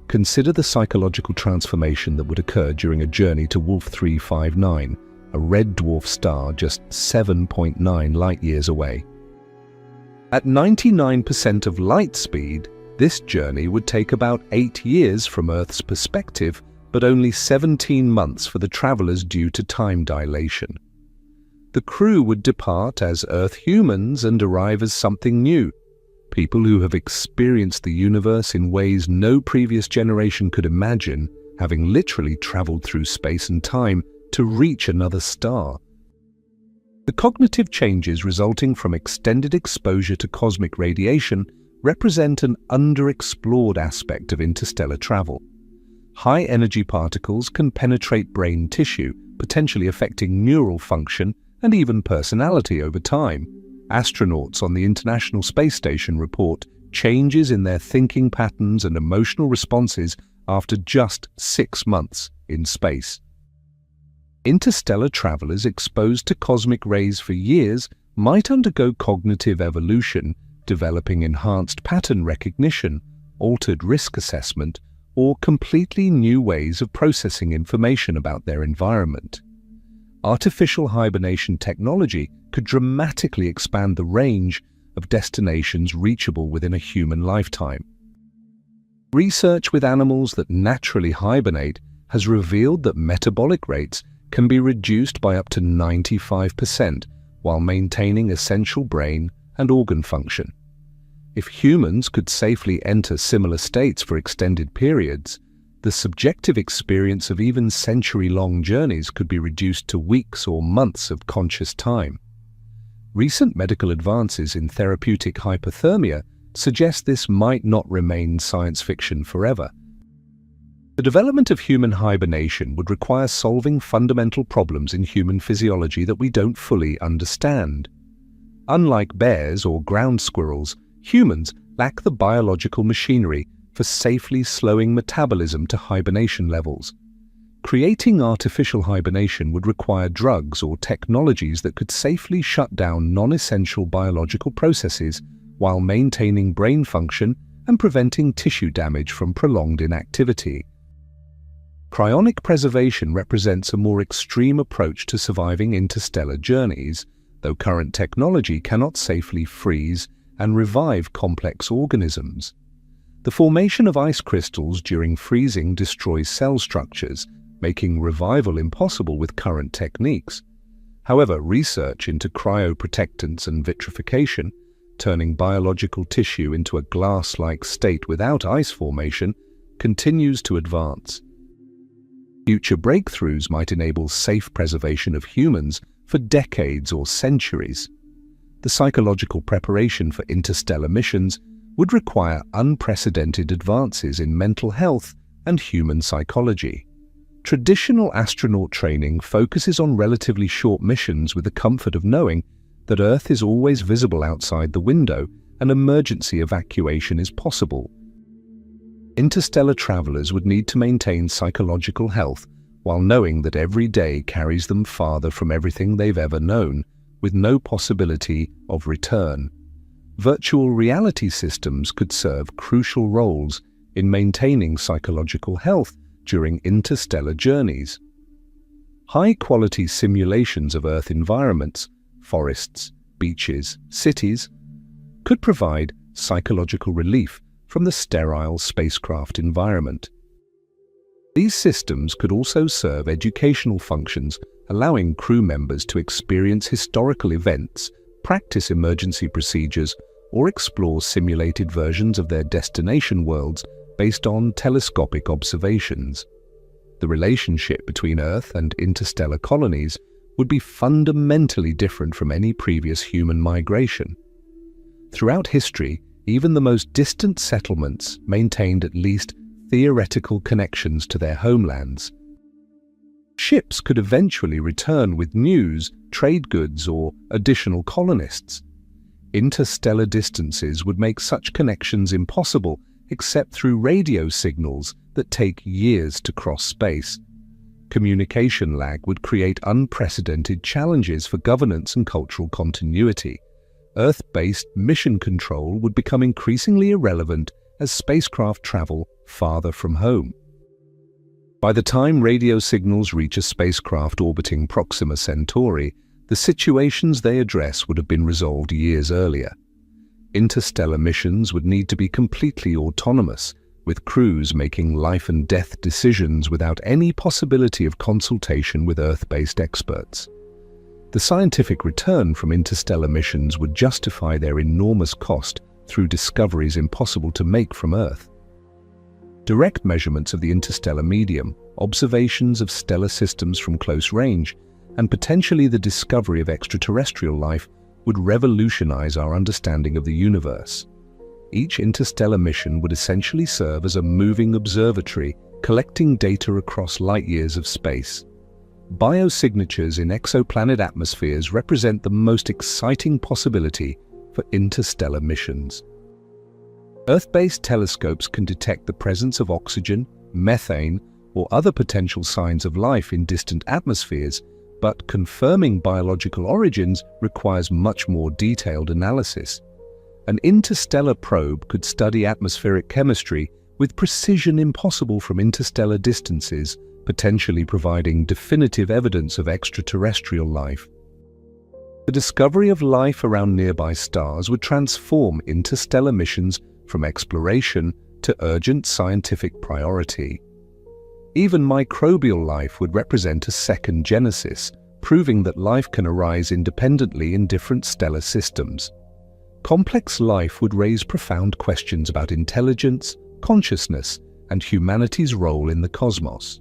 Consider the psychological transformation that would occur during a journey to Wolf 359, a red dwarf star just 7.9 light-years away. At 99% of light speed, this journey would take about 8 years from Earth's perspective, but only 17 months for the travelers due to time dilation. The crew would depart as Earth humans and arrive as something new, people who have experienced the universe in ways no previous generation could imagine, having literally traveled through space and time to reach another star. The cognitive changes resulting from extended exposure to cosmic radiation represent an underexplored aspect of interstellar travel. High-energy particles can penetrate brain tissue, potentially affecting neural function and even personality over time. Astronauts on the International Space Station report changes in their thinking patterns and emotional responses after just 6 months in space. Interstellar travelers exposed to cosmic rays for years might undergo cognitive evolution, developing enhanced pattern recognition, altered risk assessment, or completely new ways of processing information about their environment. Artificial hibernation technology could dramatically expand the range of destinations reachable within a human lifetime. Research with animals that naturally hibernate has revealed that metabolic rates can be reduced by up to 95% while maintaining essential brain and organ function. If humans could safely enter similar states for extended periods, the subjective experience of even century-long journeys could be reduced to weeks or months of conscious time. Recent medical advances in therapeutic hypothermia suggest this might not remain science fiction forever. The development of human hibernation would require solving fundamental problems in human physiology that we don't fully understand. Unlike bears or ground squirrels, humans lack the biological machinery for safely slowing metabolism to hibernation levels. Creating artificial hibernation would require drugs or technologies that could safely shut down non-essential biological processes while maintaining brain function and preventing tissue damage from prolonged inactivity. Cryonic preservation represents a more extreme approach to surviving interstellar journeys, though current technology cannot safely freeze and revive complex organisms. The formation of ice crystals during freezing destroys cell structures, making revival impossible with current techniques. However, research into cryoprotectants and vitrification, turning biological tissue into a glass-like state without ice formation, continues to advance. Future breakthroughs might enable safe preservation of humans for decades or centuries. The psychological preparation for interstellar missions would require unprecedented advances in mental health and human psychology. Traditional astronaut training focuses on relatively short missions with the comfort of knowing that Earth is always visible outside the window and emergency evacuation is possible. Interstellar travelers would need to maintain psychological health while knowing that every day carries them farther from everything they've ever known, with no possibility of return. Virtual reality systems could serve crucial roles in maintaining psychological health during interstellar journeys. High-quality simulations of Earth environments, forests, beaches, cities, could provide psychological relief from the sterile spacecraft environment. These systems could also serve educational functions, allowing crew members to experience historical events, practice emergency procedures, or explore simulated versions of their destination worlds based on telescopic observations. The relationship between Earth and interstellar colonies would be fundamentally different from any previous human migration. Throughout history, even the most distant settlements maintained at least theoretical connections to their homelands. Ships could eventually return with news, trade goods, or additional colonists. Interstellar distances would make such connections impossible except through radio signals that take years to cross space. Communication lag would create unprecedented challenges for governance and cultural continuity. Earth-based mission control would become increasingly irrelevant as spacecraft travel farther from home. By the time radio signals reach a spacecraft orbiting Proxima Centauri, the situations they address would have been resolved years earlier. Interstellar missions would need to be completely autonomous, with crews making life-and-death decisions without any possibility of consultation with Earth-based experts. The scientific return from interstellar missions would justify their enormous cost through discoveries impossible to make from Earth. Direct measurements of the interstellar medium, observations of stellar systems from close range, and potentially the discovery of extraterrestrial life would revolutionize our understanding of the universe. Each interstellar mission would essentially serve as a moving observatory, collecting data across light years of space. Biosignatures in exoplanet atmospheres represent the most exciting possibility for interstellar missions. Earth-based telescopes can detect the presence of oxygen, methane, or other potential signs of life in distant atmospheres, but confirming biological origins requires much more detailed analysis. An interstellar probe could study atmospheric chemistry with precision impossible from interstellar distances, potentially providing definitive evidence of extraterrestrial life. The discovery of life around nearby stars would transform interstellar missions from exploration to urgent scientific priority. Even microbial life would represent a second genesis, proving that life can arise independently in different stellar systems. Complex life would raise profound questions about intelligence, consciousness, and humanity's role in the cosmos.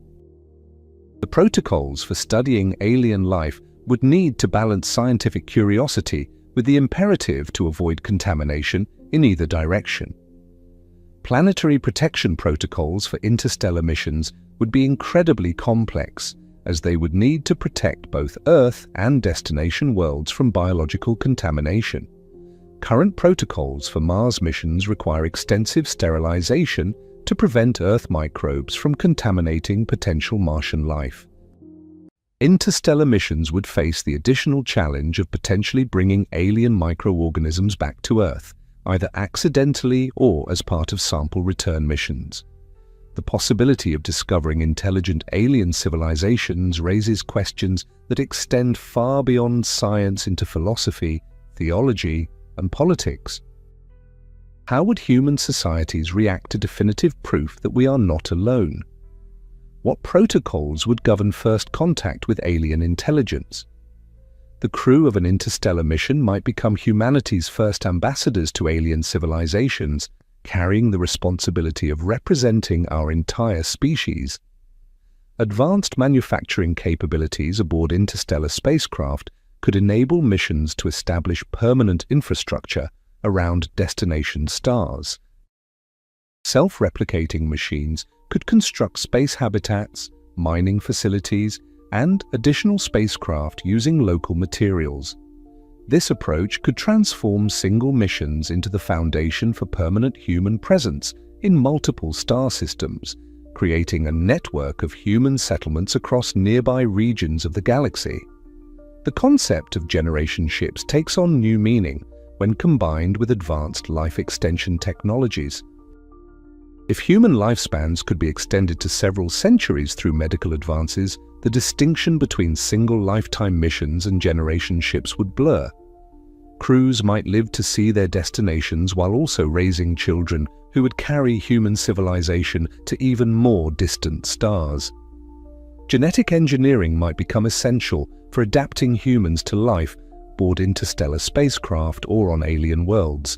The protocols for studying alien life would need to balance scientific curiosity with the imperative to avoid contamination in either direction. Planetary protection protocols for interstellar missions would be incredibly complex, as they would need to protect both Earth and destination worlds from biological contamination. Current protocols for Mars missions require extensive sterilization to prevent Earth microbes from contaminating potential Martian life. Interstellar missions would face the additional challenge of potentially bringing alien microorganisms back to Earth, either accidentally or as part of sample return missions. The possibility of discovering intelligent alien civilizations raises questions that extend far beyond science into philosophy, theology, and politics. How would human societies react to definitive proof that we are not alone? What protocols would govern first contact with alien intelligence? The crew of an interstellar mission might become humanity's first ambassadors to alien civilizations, carrying the responsibility of representing our entire species. Advanced manufacturing capabilities aboard interstellar spacecraft could enable missions to establish permanent infrastructure around destination stars. Self-replicating machines could construct space habitats, mining facilities, and additional spacecraft using local materials. This approach could transform single missions into the foundation for permanent human presence in multiple star systems, creating a network of human settlements across nearby regions of the galaxy. The concept of generation ships takes on new meaning when combined with advanced life extension technologies. If human lifespans could be extended to several centuries through medical advances, the distinction between single lifetime missions and generation ships would blur. Crews might live to see their destinations while also raising children who would carry human civilization to even more distant stars. Genetic engineering might become essential for adapting humans to life aboard interstellar spacecraft or on alien worlds.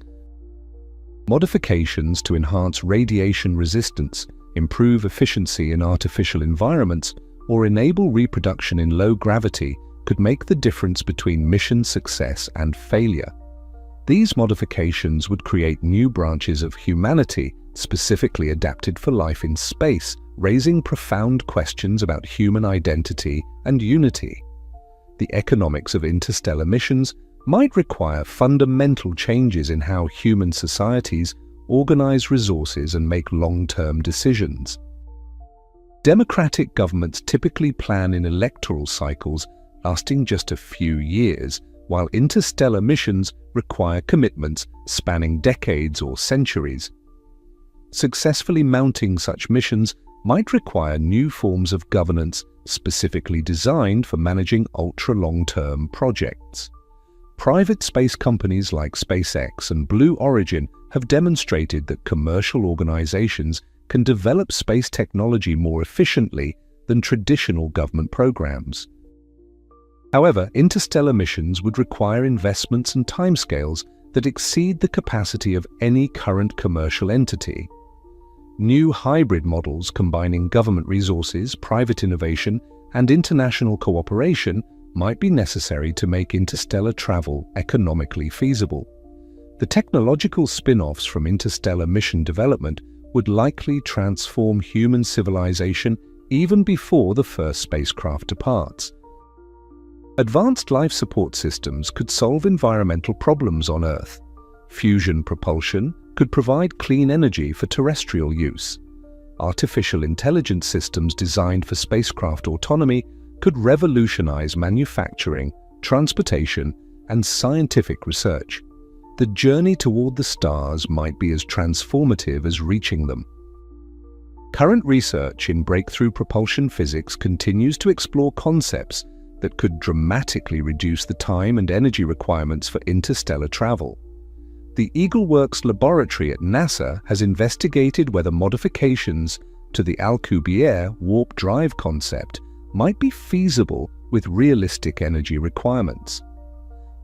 Modifications to enhance radiation resistance, improve efficiency in artificial environments, or enable reproduction in low gravity could make the difference between mission success and failure. These modifications would create new branches of humanity specifically adapted for life in space, raising profound questions about human identity and unity. The economics of interstellar missions might require fundamental changes in how human societies organize resources and make long-term decisions. Democratic governments typically plan in electoral cycles lasting just a few years, while interstellar missions require commitments spanning decades or centuries. Successfully mounting such missions might require new forms of governance specifically designed for managing ultra-long-term projects. Private space companies like SpaceX and Blue Origin have demonstrated that commercial organizations can develop space technology more efficiently than traditional government programs. However, interstellar missions would require investments and timescales that exceed the capacity of any current commercial entity. New hybrid models combining government resources, private innovation, and international cooperation might be necessary to make interstellar travel economically feasible. The technological spin-offs from interstellar mission development would likely transform human civilization even before the first spacecraft departs. Advanced life support systems could solve environmental problems on Earth. Fusion propulsion could provide clean energy for terrestrial use. Artificial intelligence systems designed for spacecraft autonomy could revolutionize manufacturing, transportation, and scientific research. The journey toward the stars might be as transformative as reaching them. Current research in breakthrough propulsion physics continues to explore concepts that could dramatically reduce the time and energy requirements for interstellar travel. The EagleWorks laboratory at NASA has investigated whether modifications to the Alcubierre warp drive concept might be feasible with realistic energy requirements.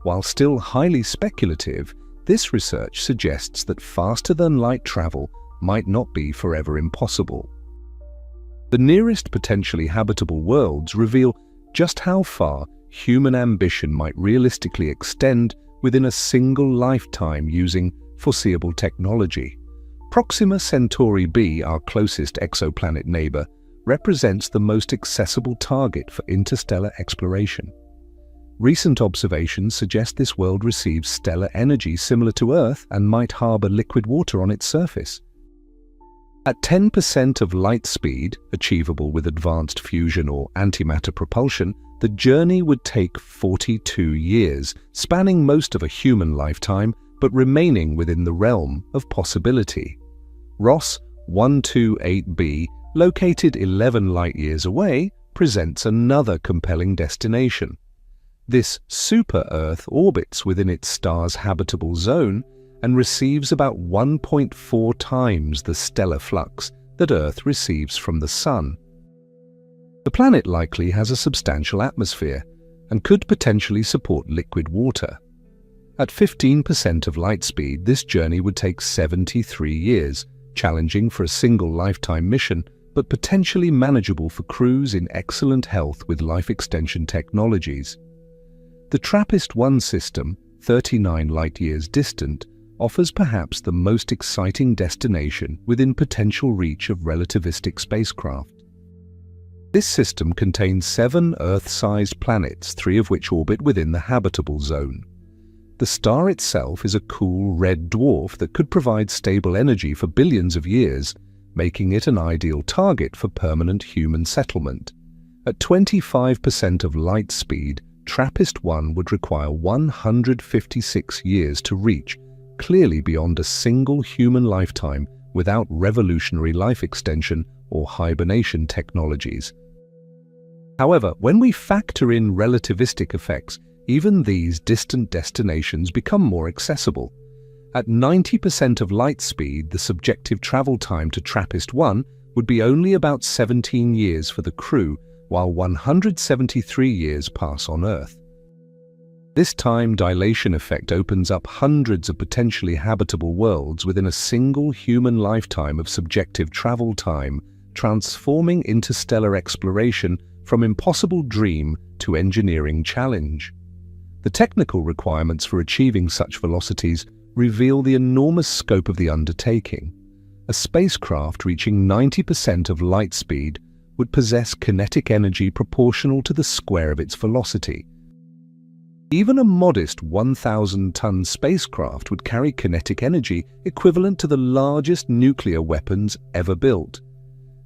While still highly speculative, this research suggests that faster-than-light travel might not be forever impossible. The nearest potentially habitable worlds reveal just how far human ambition might realistically extend within a single lifetime using foreseeable technology. Proxima Centauri b, our closest exoplanet neighbor, represents the most accessible target for interstellar exploration. Recent observations suggest this world receives stellar energy similar to Earth and might harbor liquid water on its surface. At 10% of light speed, achievable with advanced fusion or antimatter propulsion, the journey would take 42 years, spanning most of a human lifetime, but remaining within the realm of possibility. Ross 128b, located 11 light-years away, presents another compelling destination. This super-Earth orbits within its star's habitable zone and receives about 1.4 times the stellar flux that Earth receives from the Sun. The planet likely has a substantial atmosphere and could potentially support liquid water. At 15% of light speed, this journey would take 73 years, challenging for a single lifetime mission, but potentially manageable for crews in excellent health with life extension technologies. The TRAPPIST-1 system, 39 light-years distant, offers perhaps the most exciting destination within potential reach of relativistic spacecraft. This system contains 7 Earth-sized planets, 3 of which orbit within the habitable zone. The star itself is a cool red dwarf that could provide stable energy for billions of years, making it an ideal target for permanent human settlement. At 25% of light speed, TRAPPIST-1 would require 156 years to reach, clearly beyond a single human lifetime without revolutionary life extension or hibernation technologies. However, when we factor in relativistic effects, even these distant destinations become more accessible. At 90% of light speed, the subjective travel time to TRAPPIST-1 would be only about 17 years for the crew, while 173 years pass on Earth. This time dilation effect opens up hundreds of potentially habitable worlds within a single human lifetime of subjective travel time, transforming interstellar exploration from impossible dream to engineering challenge. The technical requirements for achieving such velocities reveal the enormous scope of the undertaking. a spacecraft reaching 90% of light speed would possess kinetic energy proportional to the square of its velocity. Even a modest 1,000-ton spacecraft would carry kinetic energy equivalent to the largest nuclear weapons ever built.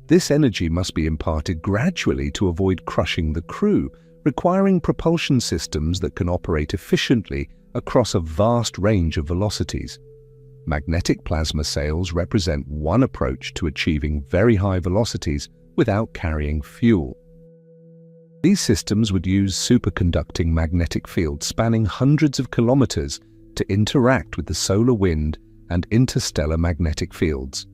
This energy must be imparted gradually to avoid crushing the crew, requiring propulsion systems that can operate efficiently across a vast range of velocities. Magnetic plasma sails represent one approach to achieving very high velocities without carrying fuel. These systems would use superconducting magnetic fields spanning hundreds of kilometers to interact with the solar wind and interstellar magnetic fields.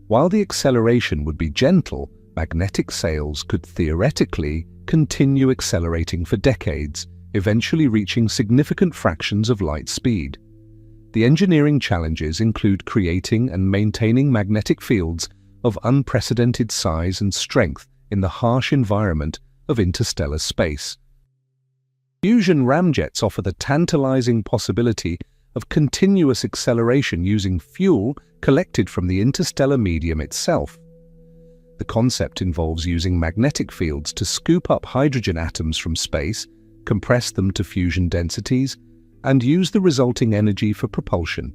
While the acceleration would be gentle, magnetic sails could theoretically continue accelerating for decades, eventually reaching significant fractions of light speed. The engineering challenges include creating and maintaining magnetic fields of unprecedented size and strength in the harsh environment of interstellar space. Fusion ramjets offer the tantalizing possibility of continuous acceleration using fuel collected from the interstellar medium itself. The concept involves using magnetic fields to scoop up hydrogen atoms from space, compress them to fusion densities, and use the resulting energy for propulsion.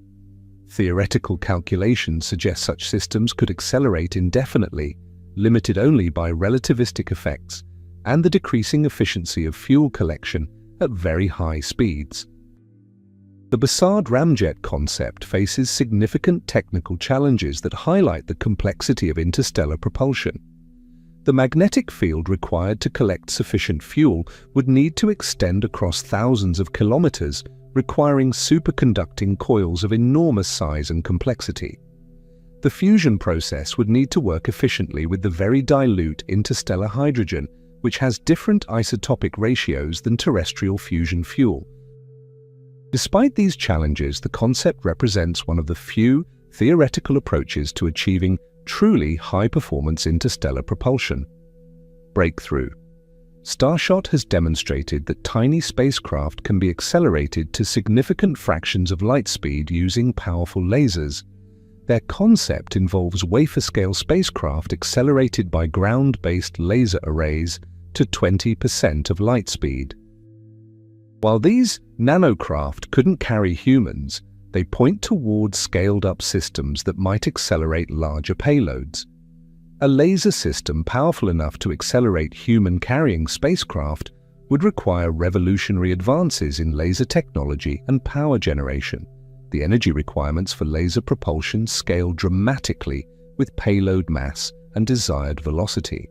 Theoretical calculations suggest such systems could accelerate indefinitely, limited only by relativistic effects and the decreasing efficiency of fuel collection at very high speeds. The Bussard ramjet concept faces significant technical challenges that highlight the complexity of interstellar propulsion. The magnetic field required to collect sufficient fuel would need to extend across thousands of kilometers, requiring superconducting coils of enormous size and complexity. The fusion process would need to work efficiently with the very dilute interstellar hydrogen, which has different isotopic ratios than terrestrial fusion fuel. Despite these challenges, the concept represents one of the few theoretical approaches to achieving truly high-performance interstellar propulsion. Breakthrough. Starshot has demonstrated that tiny spacecraft can be accelerated to significant fractions of light speed using powerful lasers. Their concept involves wafer-scale spacecraft accelerated by ground-based laser arrays to 20% of light speed. While these nanocraft couldn't carry humans, they point towards scaled-up systems that might accelerate larger payloads. A laser system powerful enough to accelerate human-carrying spacecraft would require revolutionary advances in laser technology and power generation. The energy requirements for laser propulsion scale dramatically with payload mass and desired velocity.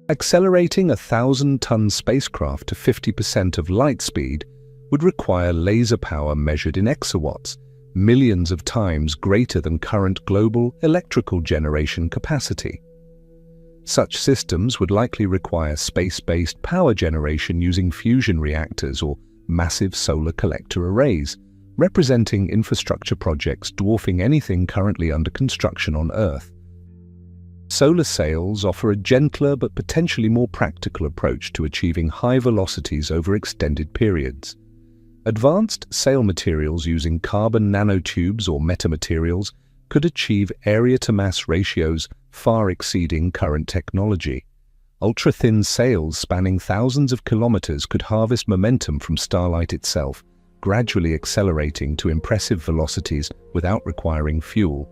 Accelerating a 1,000-ton spacecraft to 50% of light speed would require laser power measured in exawatts, millions of times greater than current global electrical generation capacity. Such systems would likely require space-based power generation using fusion reactors or massive solar collector arrays, representing infrastructure projects dwarfing anything currently under construction on Earth. Solar sails offer a gentler but potentially more practical approach to achieving high velocities over extended periods. Advanced sail materials using carbon nanotubes or metamaterials could achieve area-to-mass ratios far exceeding current technology. Ultra-thin sails spanning thousands of kilometers could harvest momentum from starlight itself, gradually accelerating to impressive velocities without requiring fuel.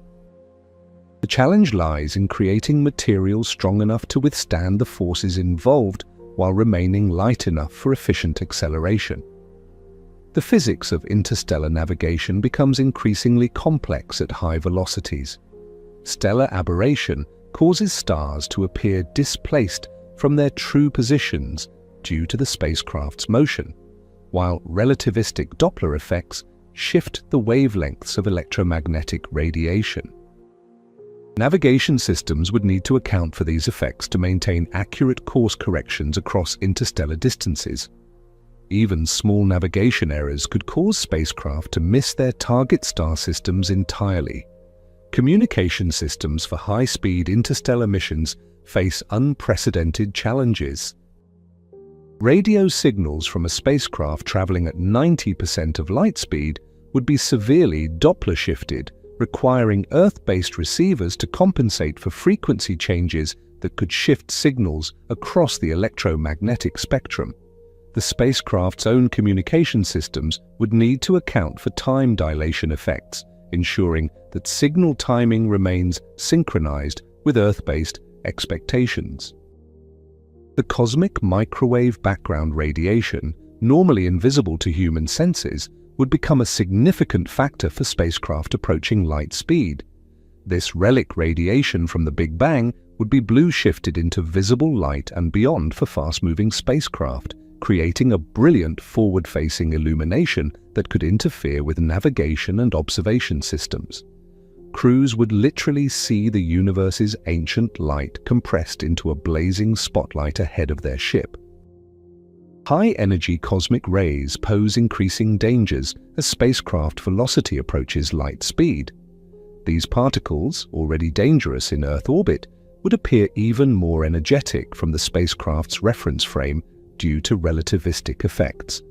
The challenge lies in creating materials strong enough to withstand the forces involved while remaining light enough for efficient acceleration. The physics of interstellar navigation becomes increasingly complex at high velocities. Stellar aberration causes stars to appear displaced from their true positions due to the spacecraft's motion, while relativistic Doppler effects shift the wavelengths of electromagnetic radiation. Navigation systems would need to account for these effects to maintain accurate course corrections across interstellar distances. Even small navigation errors could cause spacecraft to miss their target star systems entirely. Communication systems for high-speed interstellar missions face unprecedented challenges. Radio signals from a spacecraft traveling at 90% of light speed would be severely Doppler shifted, requiring Earth-based receivers to compensate for frequency changes that could shift signals across the electromagnetic spectrum. The spacecraft's own communication systems would need to account for time dilation effects, ensuring that signal timing remains synchronized with Earth-based expectations. The cosmic microwave background radiation, normally invisible to human senses, would become a significant factor for spacecraft approaching light speed. This relic radiation from the Big Bang would be blue-shifted into visible light and beyond for fast-moving spacecraft, creating a brilliant forward-facing illumination that could interfere with navigation and observation systems. Crews would literally see the universe's ancient light compressed into a blazing spotlight ahead of their ship. High-energy cosmic rays pose increasing dangers as spacecraft velocity approaches light speed. These particles, already dangerous in Earth orbit, would appear even more energetic from the spacecraft's reference frame due to relativistic effects.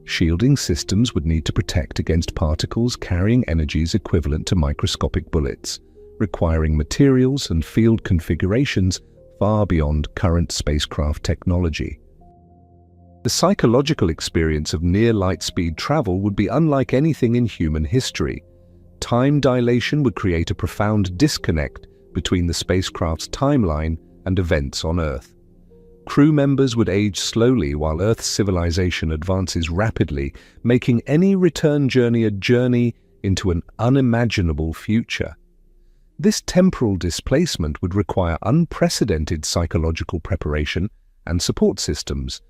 Shielding systems would need to protect against particles carrying energies equivalent to microscopic bullets, requiring materials and field configurations far beyond current spacecraft technology. The psychological experience of near light-speed travel would be unlike anything in human history. Time dilation would create a profound disconnect between the spacecraft's timeline and events on Earth. Crew members would age slowly while Earth's civilization advances rapidly, making any return journey a journey into an unimaginable future. This temporal displacement would require unprecedented psychological preparation and support systems.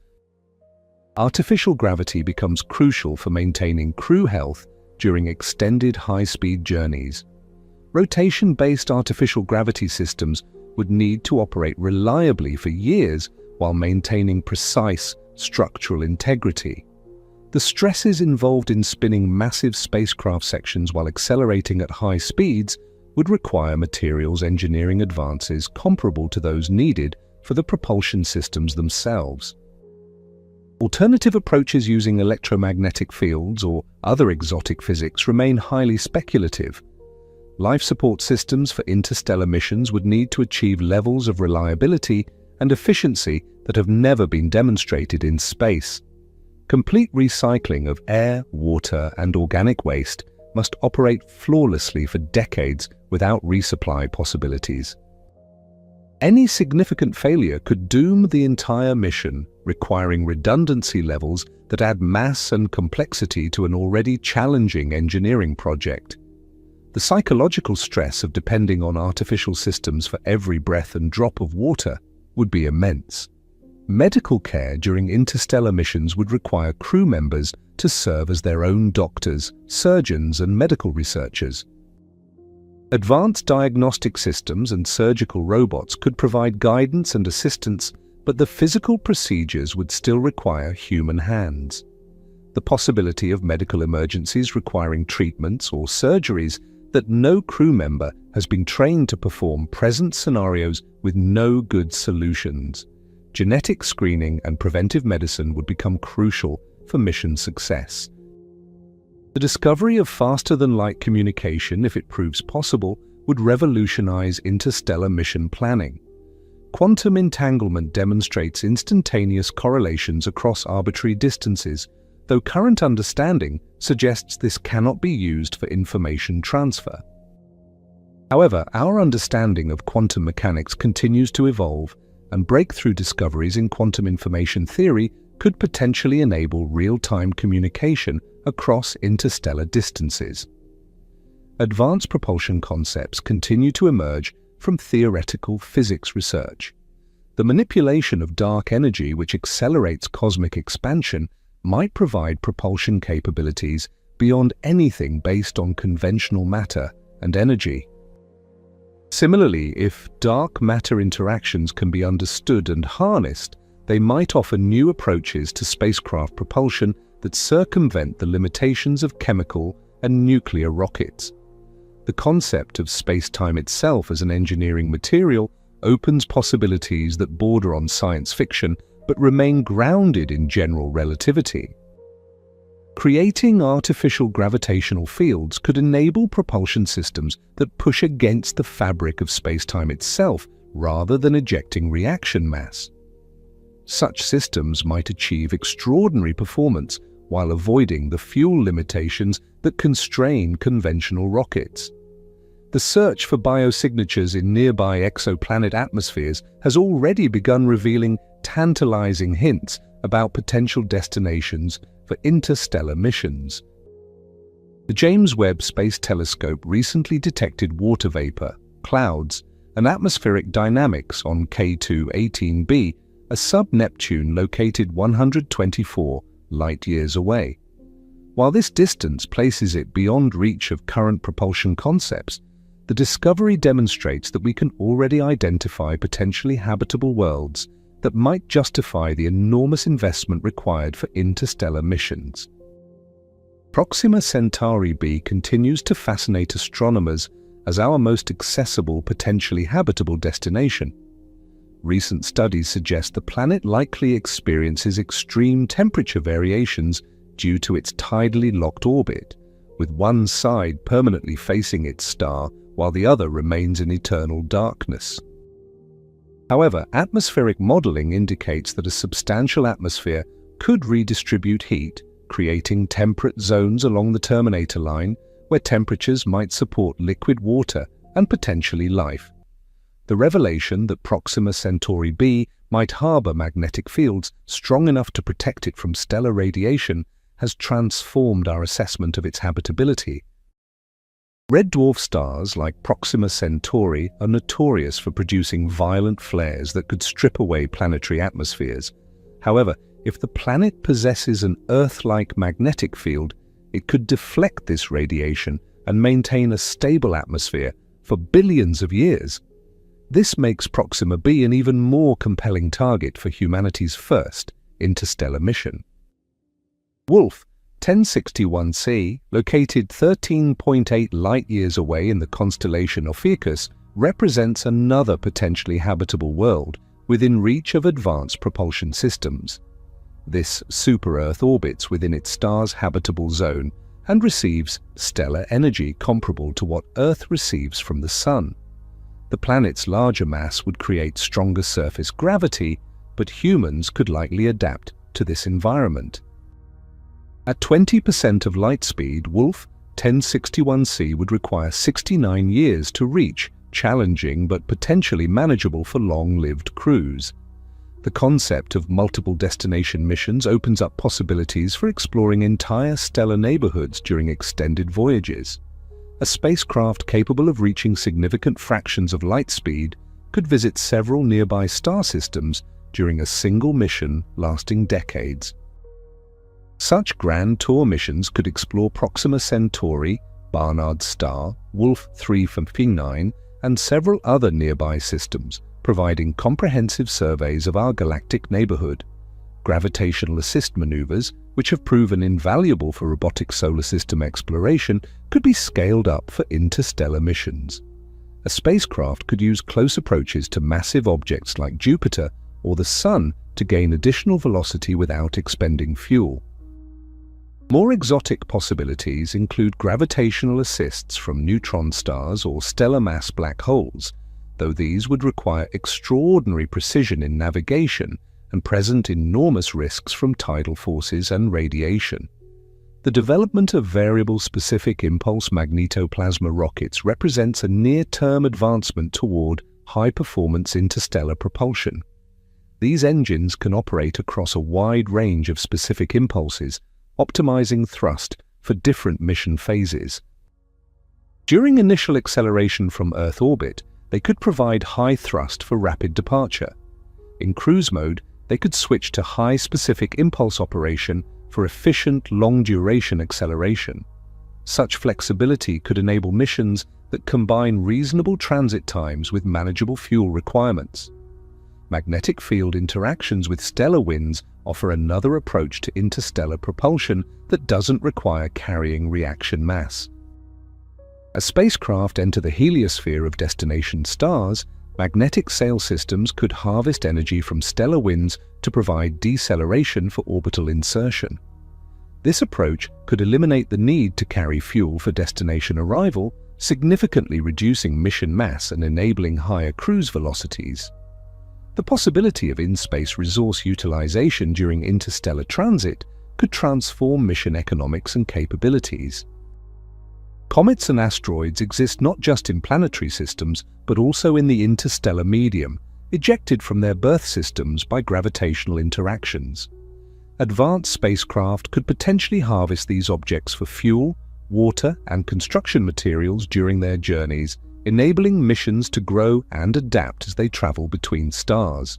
Artificial gravity becomes crucial for maintaining crew health during extended high-speed journeys. Rotation-based artificial gravity systems would need to operate reliably for years while maintaining precise structural integrity. The stresses involved in spinning massive spacecraft sections while accelerating at high speeds would require materials engineering advances comparable to those needed for the propulsion systems themselves. Alternative approaches using electromagnetic fields or other exotic physics remain highly speculative. Life support systems for interstellar missions would need to achieve levels of reliability and efficiency that have never been demonstrated in space. Complete recycling of air, water, and organic waste must operate flawlessly for decades without resupply possibilities. Any significant failure could doom the entire mission, requiring redundancy levels that add mass and complexity to an already challenging engineering project. The psychological stress of depending on artificial systems for every breath and drop of water would be immense. Medical care during interstellar missions would require crew members to serve as their own doctors, surgeons, and medical researchers. Advanced diagnostic systems and surgical robots could provide guidance and assistance, but the physical procedures would still require human hands. The possibility of medical emergencies requiring treatments or surgeries that no crew member has been trained to perform present scenarios with no good solutions. Genetic screening and preventive medicine would become crucial for mission success. The discovery of faster-than-light communication, if it proves possible, would revolutionize interstellar mission planning. Quantum entanglement demonstrates instantaneous correlations across arbitrary distances, though current understanding suggests this cannot be used for information transfer. However, our understanding of quantum mechanics continues to evolve, and breakthrough discoveries in quantum information theory could potentially enable real-time communication across interstellar distances. Advanced propulsion concepts continue to emerge from theoretical physics research. The manipulation of dark energy, which accelerates cosmic expansion, might provide propulsion capabilities beyond anything based on conventional matter and energy. Similarly, if dark matter interactions can be understood and harnessed, they might offer new approaches to spacecraft propulsion that circumvent the limitations of chemical and nuclear rockets. The concept of space-time itself as an engineering material opens possibilities that border on science fiction but remain grounded in general relativity. Creating artificial gravitational fields could enable propulsion systems that push against the fabric of space-time itself rather than ejecting reaction mass. Such systems might achieve extraordinary performance while avoiding the fuel limitations that constrain conventional rockets. The search for biosignatures in nearby exoplanet atmospheres has already begun revealing tantalizing hints about potential destinations for interstellar missions. The James Webb Space Telescope recently detected water vapor, clouds, and atmospheric dynamics on K2-18b, a sub-Neptune located 124 light-years away. While this distance places it beyond reach of current propulsion concepts, the discovery demonstrates that we can already identify potentially habitable worlds that might justify the enormous investment required for interstellar missions. Proxima Centauri b continues to fascinate astronomers as our most accessible, potentially habitable destination. Recent studies suggest the planet likely experiences extreme temperature variations due to its tidally locked orbit, with one side permanently facing its star while the other remains in eternal darkness. However, atmospheric modeling indicates that a substantial atmosphere could redistribute heat, creating temperate zones along the terminator line where temperatures might support liquid water and potentially life. The revelation that Proxima Centauri b might harbor magnetic fields strong enough to protect it from stellar radiation has transformed our assessment of its habitability. Red dwarf stars like Proxima Centauri are notorious for producing violent flares that could strip away planetary atmospheres. However, if the planet possesses an Earth-like magnetic field, it could deflect this radiation and maintain a stable atmosphere for billions of years. This makes Proxima b an even more compelling target for humanity's first interstellar mission. Wolf 1061c, located 13.8 light-years away in the constellation Ophiuchus, represents another potentially habitable world within reach of advanced propulsion systems. This super-Earth orbits within its star's habitable zone and receives stellar energy comparable to what Earth receives from the Sun. The planet's larger mass would create stronger surface gravity, but humans could likely adapt to this environment. At 20% of light speed, Wolf 1061c would require 69 years to reach, challenging but potentially manageable for long-lived crews. The concept of multiple destination missions opens up possibilities for exploring entire stellar neighborhoods during extended voyages. A spacecraft capable of reaching significant fractions of light speed could visit several nearby star systems during a single mission lasting decades. Such grand tour missions could explore Proxima Centauri, Barnard's star, Wolf 359, and several other nearby systems, providing comprehensive surveys of our galactic neighborhood. Gravitational assist maneuvers, which have proven invaluable for robotic solar system exploration, could be scaled up for interstellar missions. A spacecraft could use close approaches to massive objects like Jupiter or the Sun to gain additional velocity without expending fuel. More exotic possibilities include gravitational assists from neutron stars or stellar mass black holes, though these would require extraordinary precision in navigation and present enormous risks from tidal forces and radiation. The development of variable specific impulse magnetoplasma rockets represents a near-term advancement toward high-performance interstellar propulsion. These engines can operate across a wide range of specific impulses, optimizing thrust for different mission phases. During initial acceleration from Earth orbit, they could provide high thrust for rapid departure. In cruise mode, they could switch to high specific impulse operation for efficient long-duration acceleration. Such flexibility could enable missions that combine reasonable transit times with manageable fuel requirements. Magnetic field interactions with stellar winds offer another approach to interstellar propulsion that doesn't require carrying reaction mass. As spacecraft enter the heliosphere of destination stars, magnetic sail systems could harvest energy from stellar winds to provide deceleration for orbital insertion. This approach could eliminate the need to carry fuel for destination arrival, significantly reducing mission mass and enabling higher cruise velocities. The possibility of in-space resource utilization during interstellar transit could transform mission economics and capabilities. Comets and asteroids exist not just in planetary systems, but also in the interstellar medium, ejected from their birth systems by gravitational interactions. Advanced spacecraft could potentially harvest these objects for fuel, water, and construction materials during their journeys, enabling missions to grow and adapt as they travel between stars.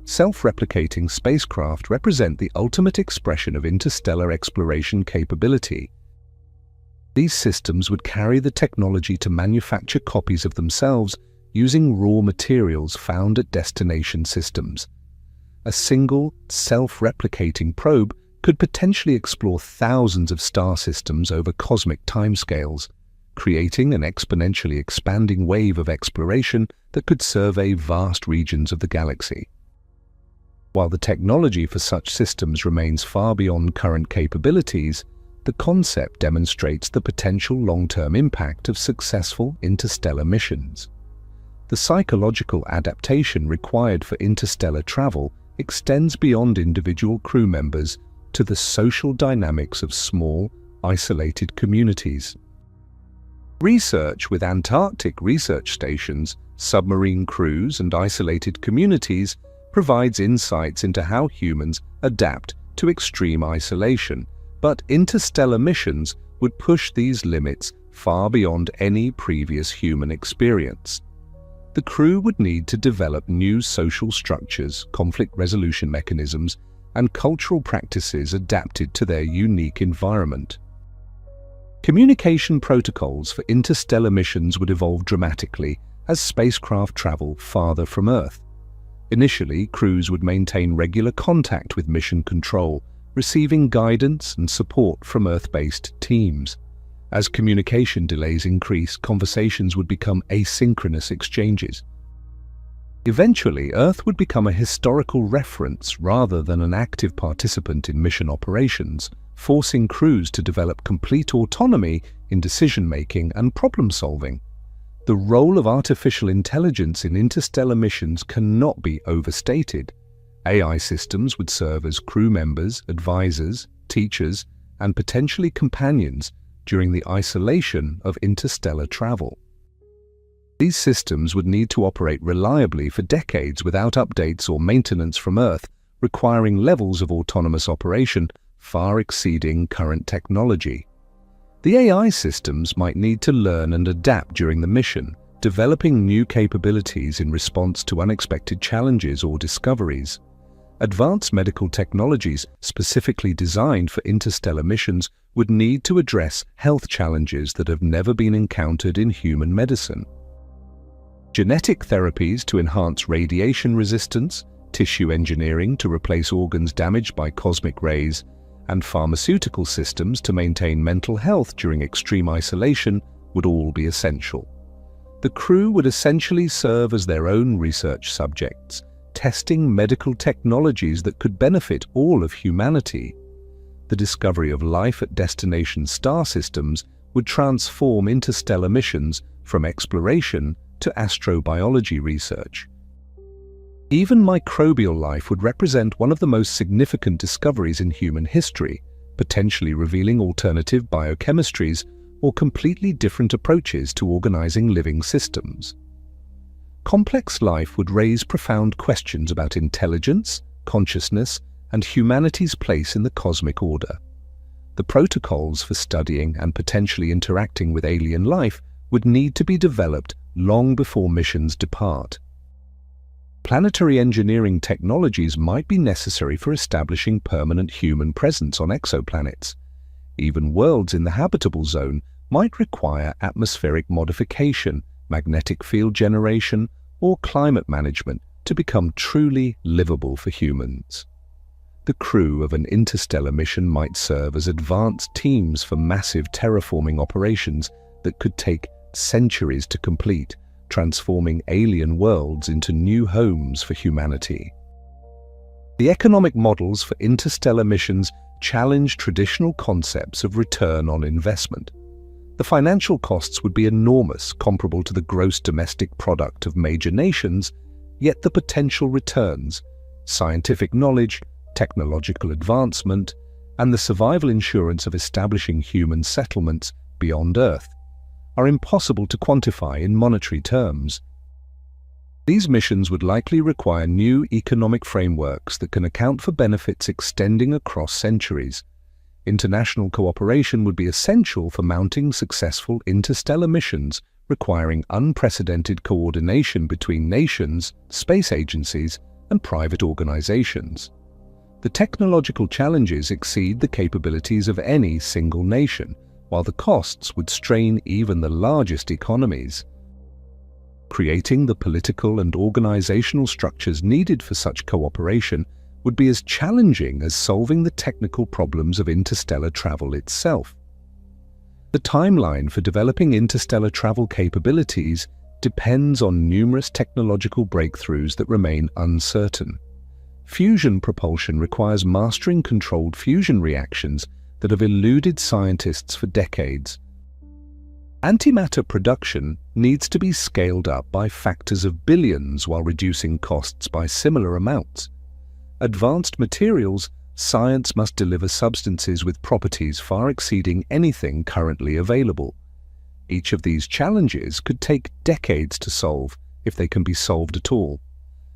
Self-replicating spacecraft represent the ultimate expression of interstellar exploration capability. These systems would carry the technology to manufacture copies of themselves using raw materials found at destination systems. A single, self-replicating probe could potentially explore thousands of star systems over cosmic timescales, creating an exponentially expanding wave of exploration that could survey vast regions of the galaxy. While the technology for such systems remains far beyond current capabilities, the concept demonstrates the potential long-term impact of successful interstellar missions. The psychological adaptation required for interstellar travel extends beyond individual crew members to the social dynamics of small, isolated communities. Research with Antarctic research stations, submarine crews, and isolated communities provides insights into how humans adapt to extreme isolation, but interstellar missions would push these limits far beyond any previous human experience. The crew would need to develop new social structures, conflict resolution mechanisms, and cultural practices adapted to their unique environment. Communication protocols for interstellar missions would evolve dramatically as spacecraft travel farther from Earth. Initially, crews would maintain regular contact with mission control, receiving guidance and support from Earth-based teams. As communication delays increase, conversations would become asynchronous exchanges. Eventually, Earth would become a historical reference rather than an active participant in mission operations, forcing crews to develop complete autonomy in decision-making and problem-solving. The role of artificial intelligence in interstellar missions cannot be overstated. AI systems would serve as crew members, advisors, teachers, and potentially companions during the isolation of interstellar travel. These systems would need to operate reliably for decades without updates or maintenance from Earth, requiring levels of autonomous operation far exceeding current technology. The AI systems might need to learn and adapt during the mission, developing new capabilities in response to unexpected challenges or discoveries. Advanced medical technologies specifically designed for interstellar missions would need to address health challenges that have never been encountered in human medicine. Genetic therapies to enhance radiation resistance, tissue engineering to replace organs damaged by cosmic rays, and pharmaceutical systems to maintain mental health during extreme isolation would all be essential. The crew would essentially serve as their own research subjects, testing medical technologies that could benefit all of humanity. The discovery of life at destination star systems would transform interstellar missions from exploration to astrobiology research. Even microbial life would represent one of the most significant discoveries in human history, potentially revealing alternative biochemistries or completely different approaches to organizing living systems. Complex life would raise profound questions about intelligence, consciousness, and humanity's place in the cosmic order. The protocols for studying and potentially interacting with alien life would need to be developed long before missions depart. Planetary engineering technologies might be necessary for establishing permanent human presence on exoplanets. Even worlds in the habitable zone might require atmospheric modification, magnetic field generation, or climate management to become truly livable for humans. The crew of an interstellar mission might serve as advanced teams for massive terraforming operations that could take centuries to complete, transforming alien worlds into new homes for humanity. The economic models for interstellar missions challenge traditional concepts of return on investment. The financial costs would be enormous, comparable to the gross domestic product of major nations, yet the potential returns, scientific knowledge, technological advancement, and the survival insurance of establishing human settlements beyond Earth are impossible to quantify in monetary terms. These missions would likely require new economic frameworks that can account for benefits extending across centuries. International cooperation would be essential for mounting successful interstellar missions requiring unprecedented coordination between nations, space agencies, and private organizations. The technological challenges exceed the capabilities of any single nation, while the costs would strain even the largest economies. Creating the political and organizational structures needed for such cooperation would be as challenging as solving the technical problems of interstellar travel itself. The timeline for developing interstellar travel capabilities depends on numerous technological breakthroughs that remain uncertain. Fusion propulsion requires mastering controlled fusion reactions that have eluded scientists for decades. Antimatter production needs to be scaled up by factors of billions while reducing costs by similar amounts. Advanced materials, science must deliver substances with properties far exceeding anything currently available. Each of these challenges could take decades to solve, if they can be solved at all.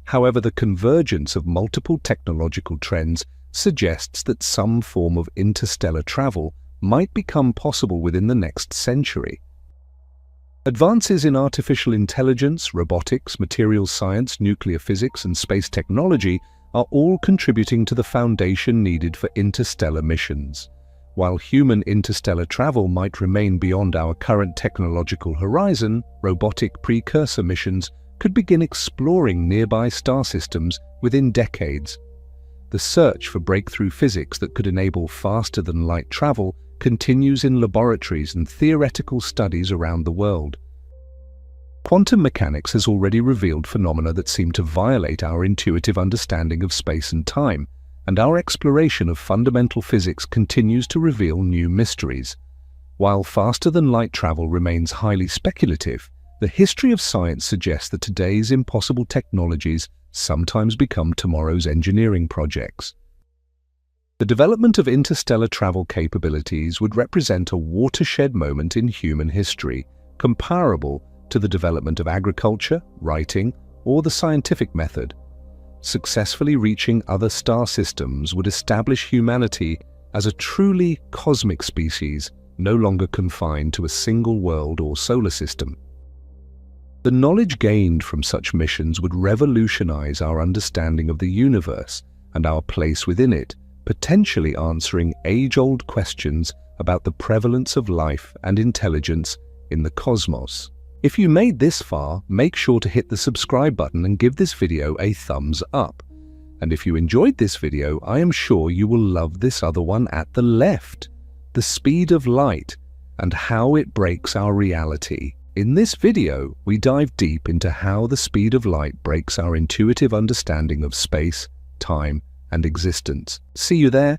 However, the convergence of multiple technological trends suggests that some form of interstellar travel might become possible within the next century. Advances in artificial intelligence, robotics, materials science, nuclear physics, and space technology are all contributing to the foundation needed for interstellar missions. While human interstellar travel might remain beyond our current technological horizon, robotic precursor missions could begin exploring nearby star systems within decades. The search for breakthrough physics that could enable faster-than-light travel continues in laboratories and theoretical studies around the world. Quantum mechanics has already revealed phenomena that seem to violate our intuitive understanding of space and time, and our exploration of fundamental physics continues to reveal new mysteries. While faster-than-light travel remains highly speculative, the history of science suggests that today's impossible technologies sometimes become tomorrow's engineering projects. The development of interstellar travel capabilities would represent a watershed moment in human history, comparable to the development of agriculture, writing, or the scientific method. Successfully reaching other star systems would establish humanity as a truly cosmic species, no longer confined to a single world or solar system. The knowledge gained from such missions would revolutionize our understanding of the universe and our place within it, potentially answering age-old questions about the prevalence of life and intelligence in the cosmos. If you made this far, make sure to hit the subscribe button and give this video a thumbs up. And if you enjoyed this video, I am sure you will love this other one at the left, the speed of light and how it breaks our reality. In this video, we dive deep into how the speed of light breaks our intuitive understanding of space, time, and existence. See you there.